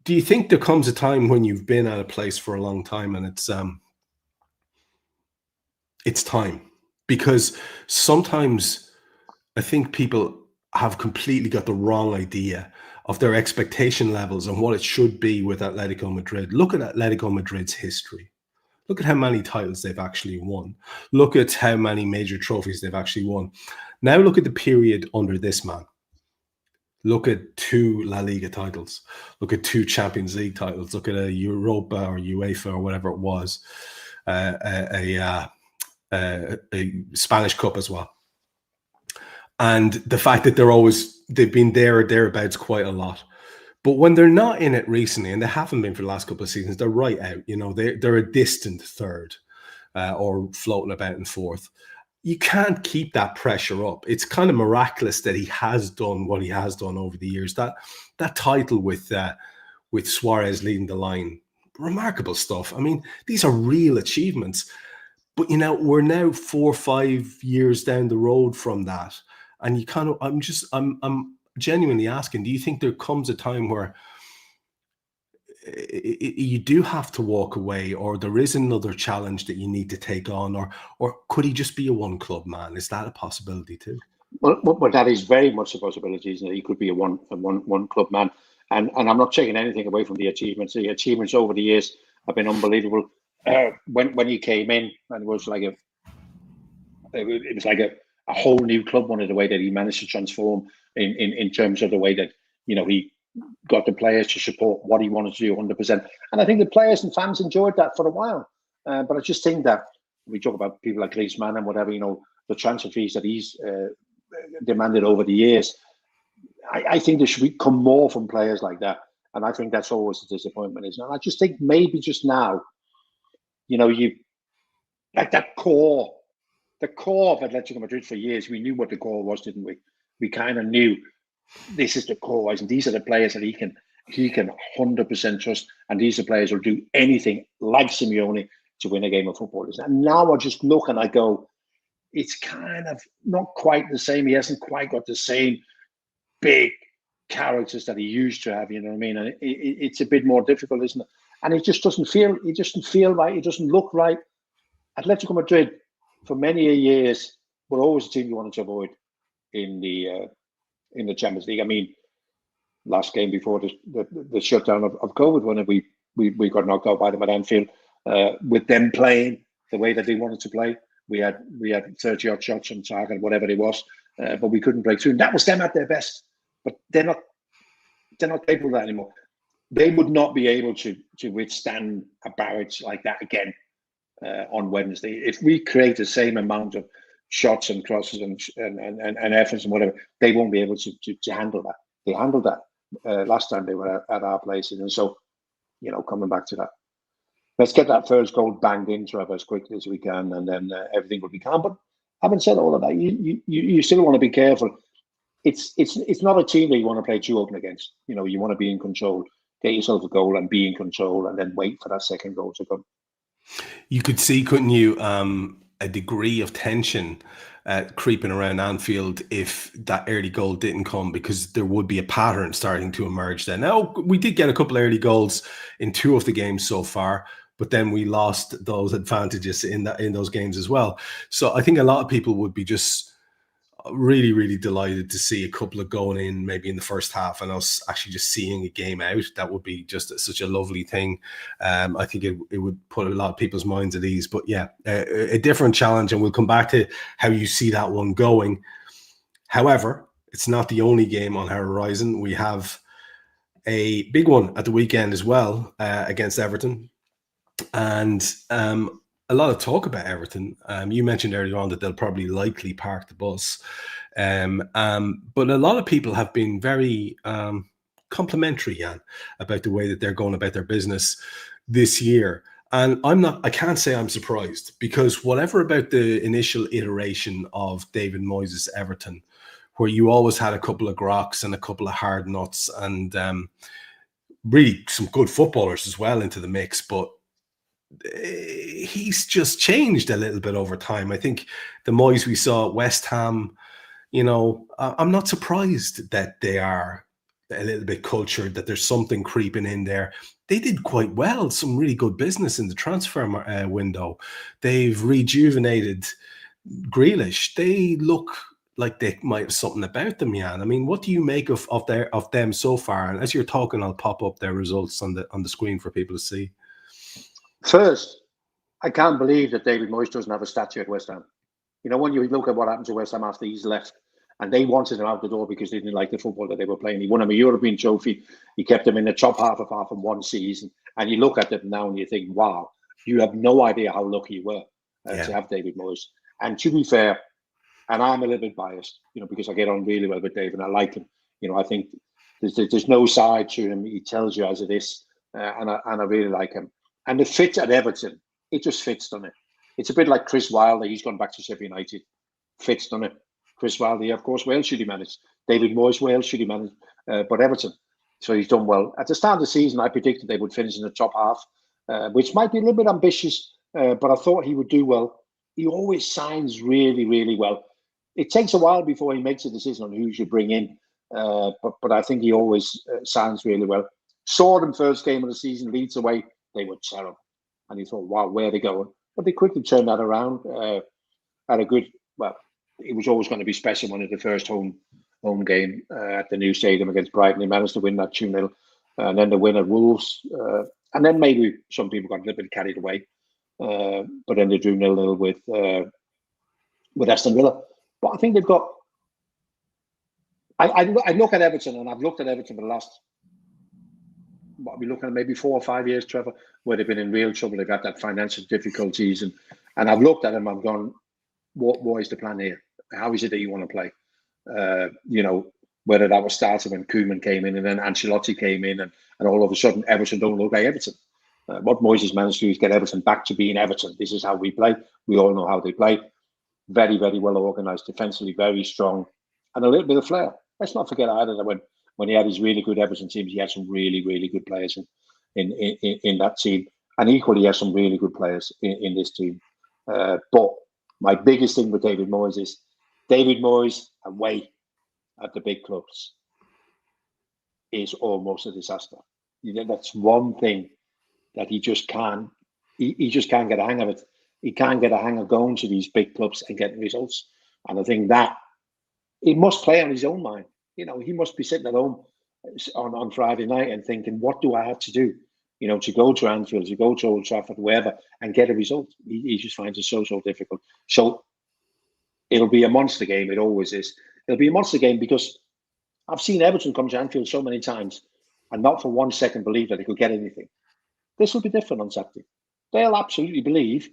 Do you think there comes a time when you've been at a place for a long time and it's time? Because sometimes I think people have completely got the wrong idea of their expectation levels and what it should be with Atletico Madrid. Look at Atletico Madrid's history. Look at how many titles they've actually won. Look at how many major trophies they've actually won. Now look at the period under this man. Look at 2 La Liga titles. Look at 2 Champions League titles. Look at a Europa or UEFA or whatever it was, a Spanish Cup as well. And the fact that they've been there or thereabouts quite a lot. But when they're not in it recently, and they haven't been for the last couple of seasons, they're right out. You know, they're a distant third or floating about in fourth. You can't keep that pressure up. It's kind of miraculous that he has done what he has done over the years. That title with Suarez leading the line, remarkable stuff. I mean, these are real achievements. But you know, we're now 4 or 5 years down the road from that, and you kind of, I'm genuinely asking: do you think there comes a time where you do have to walk away, or there is another challenge that you need to take on, or could he just be a one club man? Is that a possibility too? Well, that is very much a possibility, isn't it? He could be a one club man, and I'm not taking anything away from the achievements. The achievements over the years have been unbelievable. When he came in, and it was like a whole new club. One of the way that he managed to transform in terms of the way that, you know, he got the players to support what he wanted to do 100%. And I think the players and fans enjoyed that for a while. But I just think that we talk about people like Griezmann and whatever, you know, the transfer fees that he's demanded over the years. I think there should come more from players like that. And I think that's always a disappointment, isn't it? And I just think maybe just now, you know, you like that core, the core of Atletico Madrid for years. We knew what the core was, didn't we? We kind of knew this is the core, and these are the players that he can 100% trust, and these are players who will do anything like Simeone to win a game of football. And now I just look and I go, it's kind of not quite the same. He hasn't quite got the same big characters that he used to have. You know what I mean? And it's a bit more difficult, isn't it? And it just doesn't feel. It doesn't feel right. It doesn't look right. Atletico Madrid, for many years, were always a team you wanted to avoid in the Champions League. I mean, last game before the shutdown of COVID, when we got knocked out by them at Anfield, with them playing the way that they wanted to play, we had 30 odd shots on target, whatever it was, but we couldn't break through. And that was them at their best, but they're not capable of that anymore. They would not be able to withstand a barrage like that again on Wednesday. If we create the same amount of shots and crosses and efforts and whatever, they won't be able to handle that. They handled that last time they were at our places. And so, you know, coming back to that, let's get that first goal banged in, Trev, as quickly as we can, and then everything will be calm. But having said all of that, you still want to be careful. It's not a team that you want to play too open against. You know, you want to be in control, get yourself a goal and be in control, and then wait for that second goal to come. You could see, couldn't you, a degree of tension creeping around Anfield if that early goal didn't come, because there would be a pattern starting to emerge then. Now, we did get a couple of early goals in 2 of the games so far, but then we lost those advantages in those games as well. So I think a lot of people would be just really, really delighted to see a couple of going in maybe in the first half and us actually just seeing a game out. That would be just such a lovely thing. I think it would put a lot of people's minds at ease. But yeah, a different challenge, and we'll come back to how you see that one going. However, it's not the only game on our horizon. We have a big one at the weekend as well against Everton. And a lot of talk about Everton. You mentioned earlier on that they'll probably likely park the bus. But a lot of people have been very complimentary, Jan, about the way that they're going about their business this year. And I can't say I'm surprised, because whatever about the initial iteration of David Moyes' Everton, where you always had a couple of groks and a couple of hard nuts and really some good footballers as well into the mix, but he's just changed a little bit over time. I think the Moyes we saw at West Ham, you know, I'm not surprised that they are a little bit cultured, that there's something creeping in there. They did quite well, some really good business in the transfer window. They've rejuvenated Grealish. They look like they might have something about them, Jan. I mean, what do you make of them so far? And as you're talking, I'll pop up their results on the screen for people to see. First, I can't believe that David Moyes doesn't have a statue at West Ham. You know, when you look at what happened to West Ham after he's left, and they wanted him out the door because they didn't like the football that they were playing. He won him a European trophy. He kept them in the top half in one season. And you look at them now and you think, wow, you have no idea how lucky you were to have David Moyes. And to be fair, and I'm a little bit biased, you know, because I get on really well with David and I like him. You know, I think there's no side to him. He tells you as it is, and I really like him. And the fit at Everton, it just fits, doesn't it? It's a bit like Chris Wilder. He's gone back to Sheffield United. Fits, doesn't it? Chris Wilder, of course, Wales should he manage. David Moyes, Wales should he manage. But Everton. So he's done well. At the start of the season, I predicted they would finish in the top half, which might be a little bit ambitious, but I thought he would do well. He always signs really, really well. It takes a while before he makes a decision on who he should bring in, but I think he always signs really well. Saw them first game of the season, Leeds away, they were terrible. And he thought, wow, where are they going? But they quickly turned that around. Had a good, well, it was always going to be special when it the first home game at the new stadium against Brighton. They managed to win that 2-0. And then the win at Wolves. And then maybe some people got a little bit carried away. But then they drew 0-0 with Aston Villa. But I think they've got... I look at Everton, and I've looked at Everton for the last... What are we looking at? Maybe 4 or 5 years, Trevor, where they've been in real trouble. They've had that financial difficulties. And I've looked at them, I've gone, what is the plan here? How is it that you want to play? You know, whether that was started when Koeman came in and then Ancelotti came in and all of a sudden Everton don't look like Everton. What Moyes has managed to do is get Everton back to being Everton. This is how we play. We all know how they play. Very, very well organised, defensively very strong, and a little bit of flair. Let's not forget either that when he had his really good Everton teams, he had some really, really good players in that team. And equally, he has some really good players in this team. But my biggest thing with David Moyes is David Moyes away at the big clubs is almost a disaster. You know, that's one thing that he just can't. He just can't get a hang of it. He can't get a hang of going to these big clubs and getting results. And I think that he must play on his own mind. You know, he must be sitting at home on Friday night and thinking, what do I have to do? You know, to go to Anfield, to go to Old Trafford, wherever, and get a result. He just finds it so difficult. So it'll be a monster game. It always is. It'll be a monster game because I've seen Everton come to Anfield so many times and not for 1 second believe that they could get anything. This will be different on Saturday. They'll absolutely believe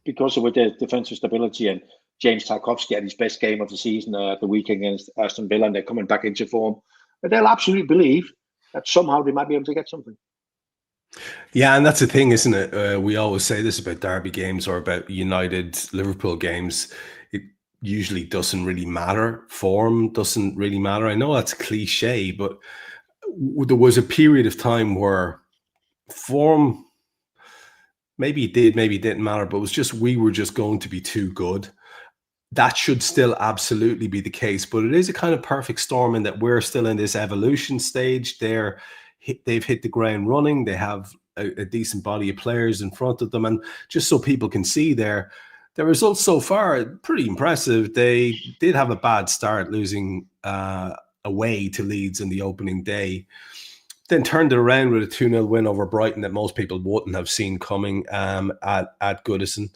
because of their defensive stability and James Tarkowski had his best game of the season the weekend against Aston Villa and they're coming back into form. But they'll absolutely believe that somehow they might be able to get something. Yeah, and that's the thing, isn't it? We always say this about derby games or about United Liverpool games. It usually doesn't really matter. Form doesn't really matter. I know that's cliche, but there was a period of time where form maybe it did, maybe it didn't matter, but it was just we were just going to be too good. That should still absolutely be the case, but it is a kind of perfect storm in that we're still in this evolution stage. They've hit the ground running. They have a decent body of players in front of them, and just so people can see their results so far, pretty impressive. They did have a bad start, losing away to Leeds in the opening day. Then turned it around with a 2-0 win over Brighton that most people wouldn't have seen coming at Goodison.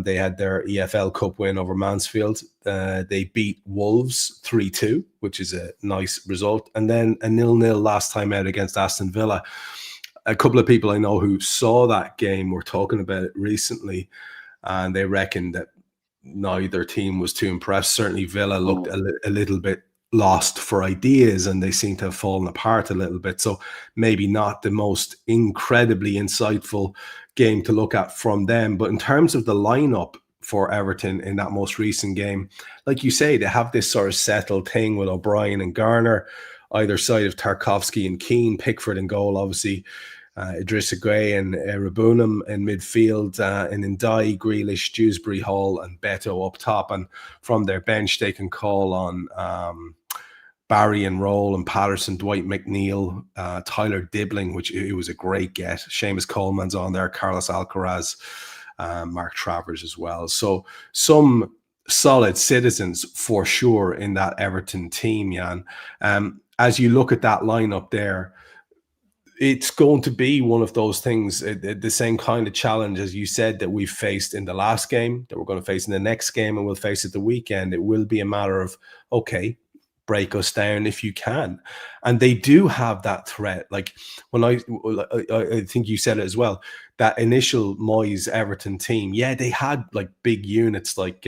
They had their EFL Cup win over Mansfield. They beat Wolves 3-2, which is a nice result. And then a 0-0 last time out against Aston Villa. A couple of people I know who saw that game were talking about it recently, and they reckon that neither team was too impressed. Certainly Villa looked a little bit lost for ideas and they seem to have fallen apart a little bit. So maybe not the most incredibly insightful game to look at from them. But in terms of the lineup for Everton in that most recent game, like you say, they have this sort of settled thing with O'Brien and Garner, either side of Tarkowski and Keane, Pickford in goal, obviously, Idrissa Gueye and Rabunam in midfield, and Ndiaye, Grealish, Dewsbury, Hall and Beto up top. And from their bench, they can call on Barry and Roll and Patterson, Dwight McNeil, Tyler Dibbling, which it was a great get. Seamus Coleman's on there, Carlos Alcaraz, Mark Travers as well. So some solid citizens for sure in that Everton team, Jan. As you look at that lineup there, it's going to be one of those things, the same kind of challenge as you said that we faced in the last game, that we're going to face in the next game, and we'll face it the weekend. It will be a matter of, okay, break us down if you can. And they do have that threat. Like when I think you said it as well, that initial Moyes Everton team, yeah, they had like big units like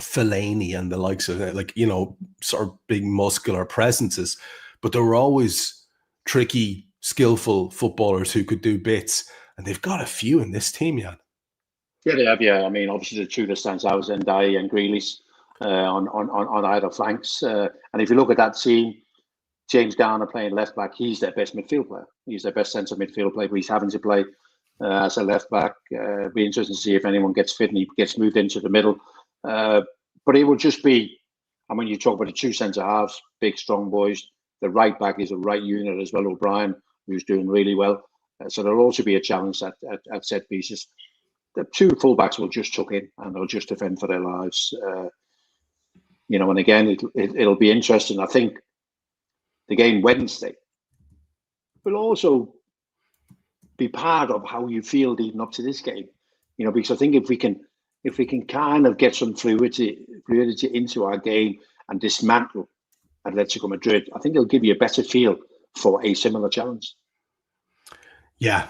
Fellaini and the likes of it, like, you know, sort of big muscular presences, but there were always tricky, skillful footballers who could do bits, and they've got a few in this team, Jan. Yeah, they have. Yeah, I mean, obviously the two that stands out is Ndiaye and Grealish on either flanks. And if you look at that team, James Garner playing left back, he's their best midfield player. He's their best centre midfield player, but he's having to play as a left back. Be interesting to see if anyone gets fit and he gets moved into the middle. But it will just be, I mean, you talk about the two centre halves, big, strong boys. The right back is a right unit as well, O'Brien, who's doing really well. So there'll also be a challenge at set pieces. The two fullbacks will just tuck in and they'll just defend for their lives. You know, and again, it'll be interesting. I think the game Wednesday will also be part of how you feel leading up to this game. You know, because I think if we can kind of get some fluidity into our game and dismantle Atletico Madrid, I think it'll give you a better feel for a similar challenge. Yeah.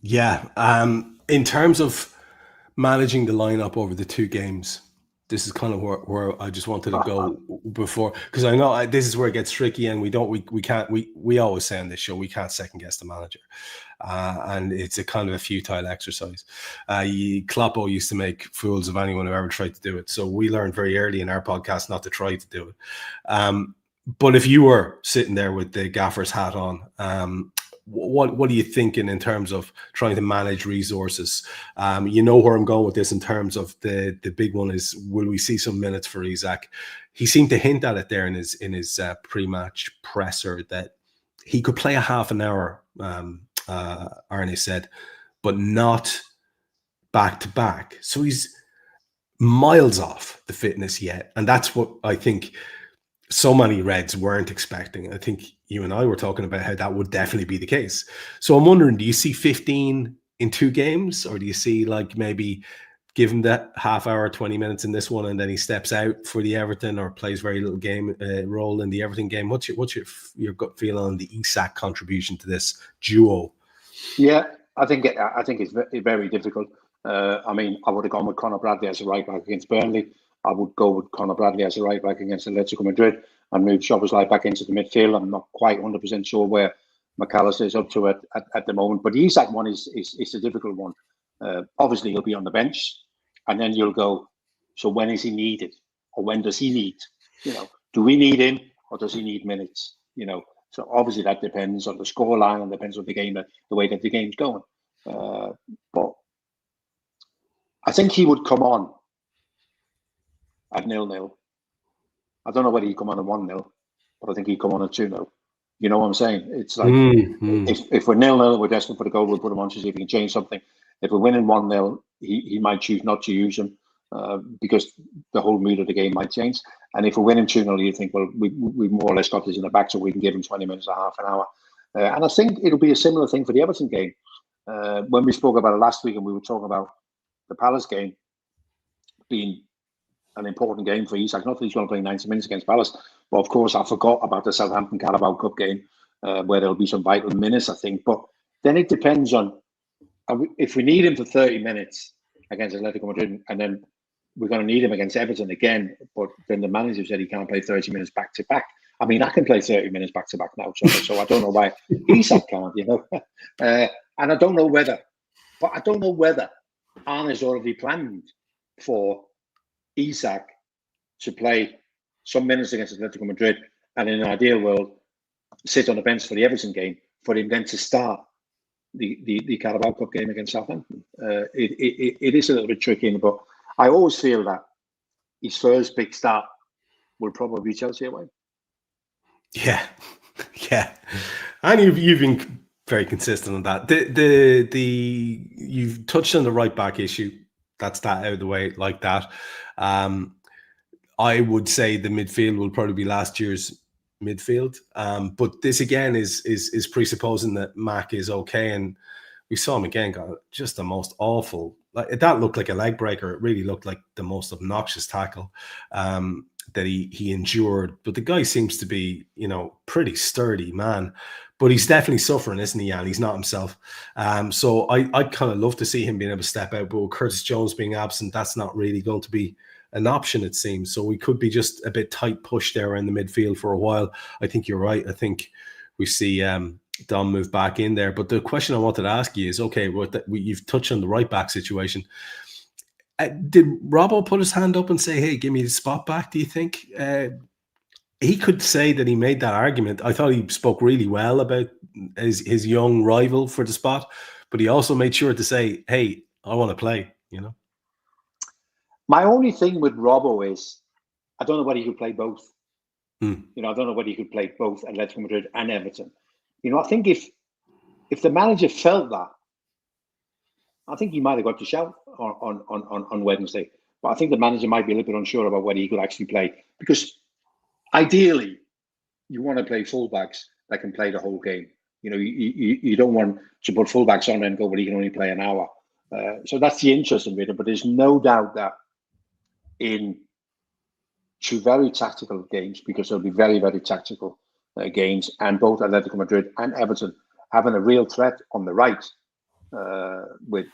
In terms of managing the lineup over the two games, this is kind of where I just wanted to go before, because I know this is where it gets tricky, and we always say on this show we can't second guess the manager, and it's a kind of a futile exercise. Kloppo used to make fools of anyone who ever tried to do it, so we learned very early in our podcast not to try to do it. But if you were sitting there with the gaffer's hat on, what are you thinking in terms of trying to manage resources? You know where I'm going with this in terms of the big one is, will we see some minutes for Isak? He seemed to hint at it there in his pre-match presser that he could play a half an hour, Arne said, but not back to back. So he's miles off the fitness yet. And that's what I think so many Reds weren't expecting. I think you and I were talking about how that would definitely be the case. So I'm wondering, do you see 15 in two games, or do you see like maybe give him that half hour, 20 minutes in this one, and then he steps out for the Everton or plays very little game role in the Everton game? What's your gut feel on the Isak contribution to this duo? Yeah, I think it's very difficult. I mean, I would have gone with Conor Bradley as a right back against Burnley. I would go with Conor Bradley as a right back against Atletico Madrid and move Szoboszlai back into the midfield. I'm not quite 100% sure where McAllister is up to at the moment, but the Isak one is a difficult one. Obviously, he'll be on the bench, and then you'll go, so when is he needed, or when does he need? You know, do we need him, or does he need minutes? You know, so obviously that depends on the scoreline and depends on the game, the way that the game's going. But I think he would come on at 0-0. I don't know whether he'd come on at 1-0, but I think he'd come on at 2-0. You know what I'm saying? It's like if we're 0-0, we're desperate for the goal, we'll put him on to see if he can change something. If we're winning 1-0, he might choose not to use him because the whole mood of the game might change. And if we're winning 2-0, you think, well, we more or less got this in the back, so we can give him 20 minutes or half an hour. And I think it'll be a similar thing for the Everton game. When we spoke about it last week and we were talking about the Palace game being an important game for Isak. Not that he's going to play 90 minutes against Palace, but of course I forgot about the Southampton Carabao Cup game where there'll be some vital minutes, I think. But then it depends on if we need him for 30 minutes against Atletico Madrid, and then we're going to need him against Everton again. But then the manager said he can't play 30 minutes back to back. I mean, I can play 30 minutes back to back now, so I don't know why Isak can't. You know, and I don't know whether Arne's already planned for Isak to play some minutes against Atletico Madrid, and in an ideal world, sit on the bench for the Everton game, for him then to start the Carabao Cup game against Southampton. It is a little bit tricky, but I always feel that his first big start will probably be Chelsea away. Yeah, and you've been very consistent on that. You've touched on the right back issue. That's that out of the way like that. I would say the midfield will probably be last year's midfield. But this again is presupposing that Mac is okay, and we saw him again got just the most awful. Like that looked like a leg breaker. It really looked like the most obnoxious tackle that he endured. But the guy seems to be, pretty sturdy man. But he's definitely suffering, isn't he, Jan? He's not himself. So I'd kind of love to see him being able to step out. But with Curtis Jones being absent, that's not really going to be an option, it seems. So we could be just a bit tight push there in the midfield for a while. I think you're right. I think we see Dom move back in there. But the question I wanted to ask you is, okay, you've touched on the right back situation. Did Robbo put his hand up and say, hey, give me the spot back, do you think? He could say that he made that argument. I thought he spoke really well about his young rival for the spot, but he also made sure to say, hey, I want to play, My only thing with Robbo is I don't know whether he could play both. I don't know whether he could play both Atletico Madrid and Everton. I think if the manager felt that, I think he might have got the shout on Wednesday. But I think the manager might be a little bit unsure about whether he could actually play. Because ideally, you want to play fullbacks that can play the whole game. You don't want to put fullbacks on and go, well, he can only play an hour. So that's the interesting bit. But there's no doubt that in two very tactical games, because they'll be very, very tactical games, and both Atletico Madrid and Everton having a real threat on the right with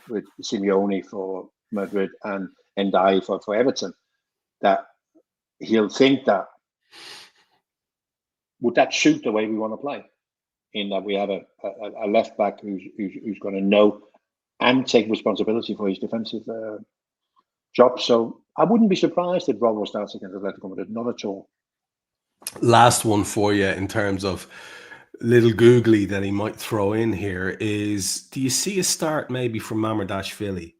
Simeone for Madrid and Ndai for Everton, that he'll think that would that suit the way we want to play, in that we have a left back who's going to know and take responsibility for his defensive job. So I wouldn't be surprised if Robbo starts against Atletico Madrid, not at all. Last one for you in terms of little googly that he might throw in here is, do you see a start maybe from Mamardashvili?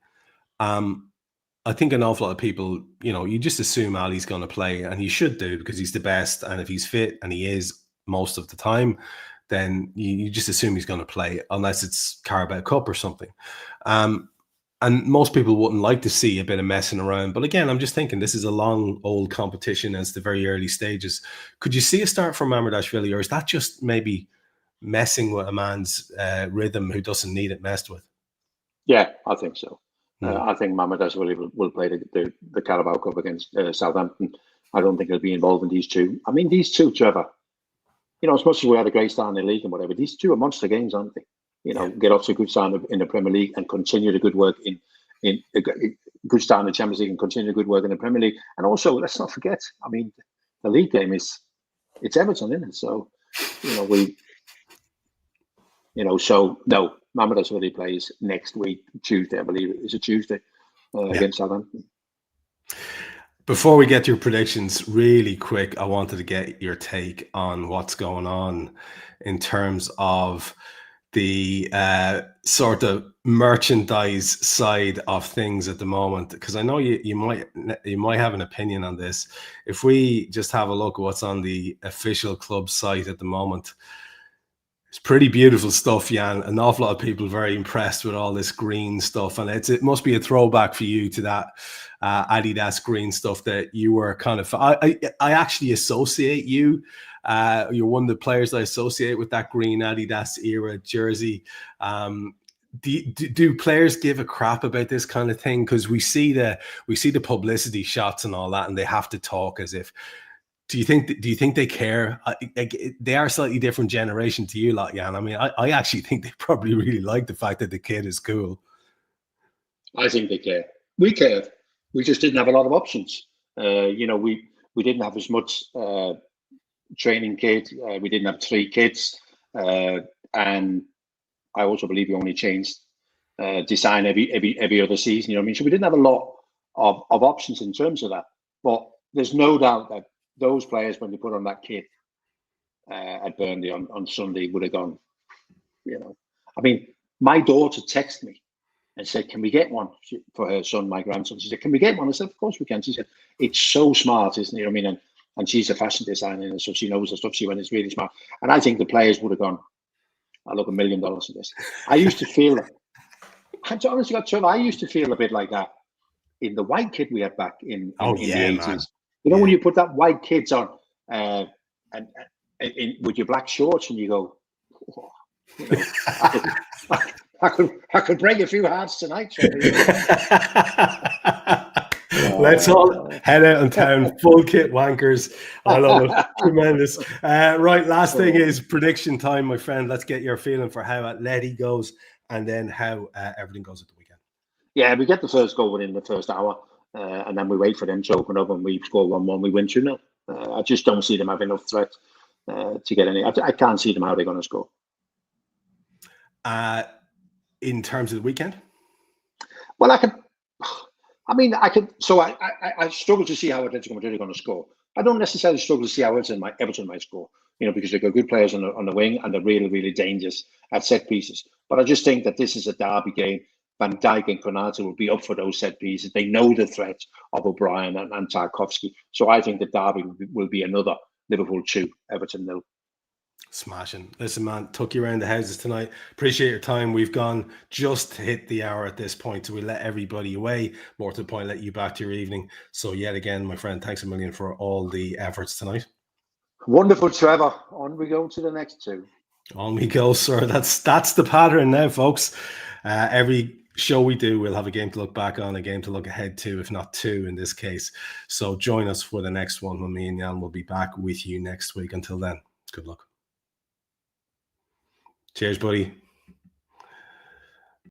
I think an awful lot of people, you just assume Ali's going to play, and he should do because he's the best. And if he's fit, and he is most of the time, then you just assume he's going to play, unless it's Carabao Cup or something. And most people wouldn't like to see a bit of messing around. But again, I'm just thinking this is a long, old competition, and it's the very early stages. Could you see a start from Mamardashvili, or is that just maybe messing with a man's rhythm who doesn't need it messed with? Yeah, I think so. I think Mamardashvili will play the Carabao Cup against Southampton. I don't think he'll be involved in these two. I mean, these two, Trevor, as much as we had a great start in the league and whatever, these two are monster games, aren't they? Get off to a good start in the Premier League and continue the good work in a good start in the Champions League and continue the good work in the Premier League. And also, let's not forget, I mean, the league game it's Everton, isn't it? So, so no, Mamardashvili plays next week, Tuesday, I believe it is a Tuesday against Southampton. Before we get to your predictions, really quick, I wanted to get your take on what's going on in terms of the sort of merchandise side of things at the moment, because I know you might have an opinion on this. If we just have a look at what's on the official club site at the moment, it's pretty beautiful stuff, Jan. An awful lot of people very impressed with all this green stuff, and it must be a throwback for you to that Adidas green stuff that you were kind of. I actually associate you. You're one of the players I associate with that green Adidas era jersey. Do players give a crap about this kind of thing? Because we see the publicity shots and all that, and they have to talk as if. Do you think they care? They are a slightly different generation to you lot, Jan. I mean, I actually think they probably really like the fact that the kid is cool. I think they care. We cared. We just didn't have a lot of options. We didn't have as much training kit. We didn't have 3 kits, and I also believe we only changed design every other season. You know what I mean? So we didn't have a lot of options in terms of that. But there's no doubt that those players, when they put on that kit at Burnley on Sunday, would have gone. I mean, my daughter texted me and said, "Can we get one for her son, my grandson?" She said, "Can we get one?" I said, "Of course we can." She said, "It's so smart, isn't it?" You know what I mean? And she's a fashion designer, and so she knows the stuff. She went, "It's really smart." And I think the players would have gone, "I look $1 million for this." I used to feel that. Honestly, Trevor, I used to feel a bit like that in the white kit we had back in the 80s. You know, when you put that white kids on and with your black shorts, and you go, oh, you know, I could break a few hearts tonight, Trevor. Let's all head out in town, full kit wankers. I love it. Tremendous. Right, last thing is prediction time, my friend. Let's get your feeling for how Atleti goes and then how everything goes at the weekend. Yeah, we get the first goal within the first hour, and then we wait for them to open up, and we score 1-1. We win 2-0. I just don't see them having enough threat to get any. I can't see them how they're going to score. In terms of the weekend? Well, I could. So I struggle to see how Atletico Madrid are going to score. I don't necessarily struggle to see how Everton might score, you know, because they've got good players on the wing and they're really, really dangerous at set pieces. But I just think that this is a derby game. Van Dijk and Konate will be up for those set pieces. They know the threat of O'Brien and Tarkowski. So I think the derby will be another Liverpool 2, Everton 0. Smashing. Listen, man, took you around the houses tonight. Appreciate your time. We've gone just to hit the hour at this point, so we let everybody away. More to the point, let you back to your evening. So yet again, my friend, thanks a million for all the efforts tonight. Wonderful, Trevor. On we go to the next 2. On we go, sir. That's the pattern now, folks. Every show we do, we'll have a game to look back on, a game to look ahead to, if not 2 in this case. So join us for the next one when me and Jan will be back with you next week. Until then, good luck. Cheers, buddy.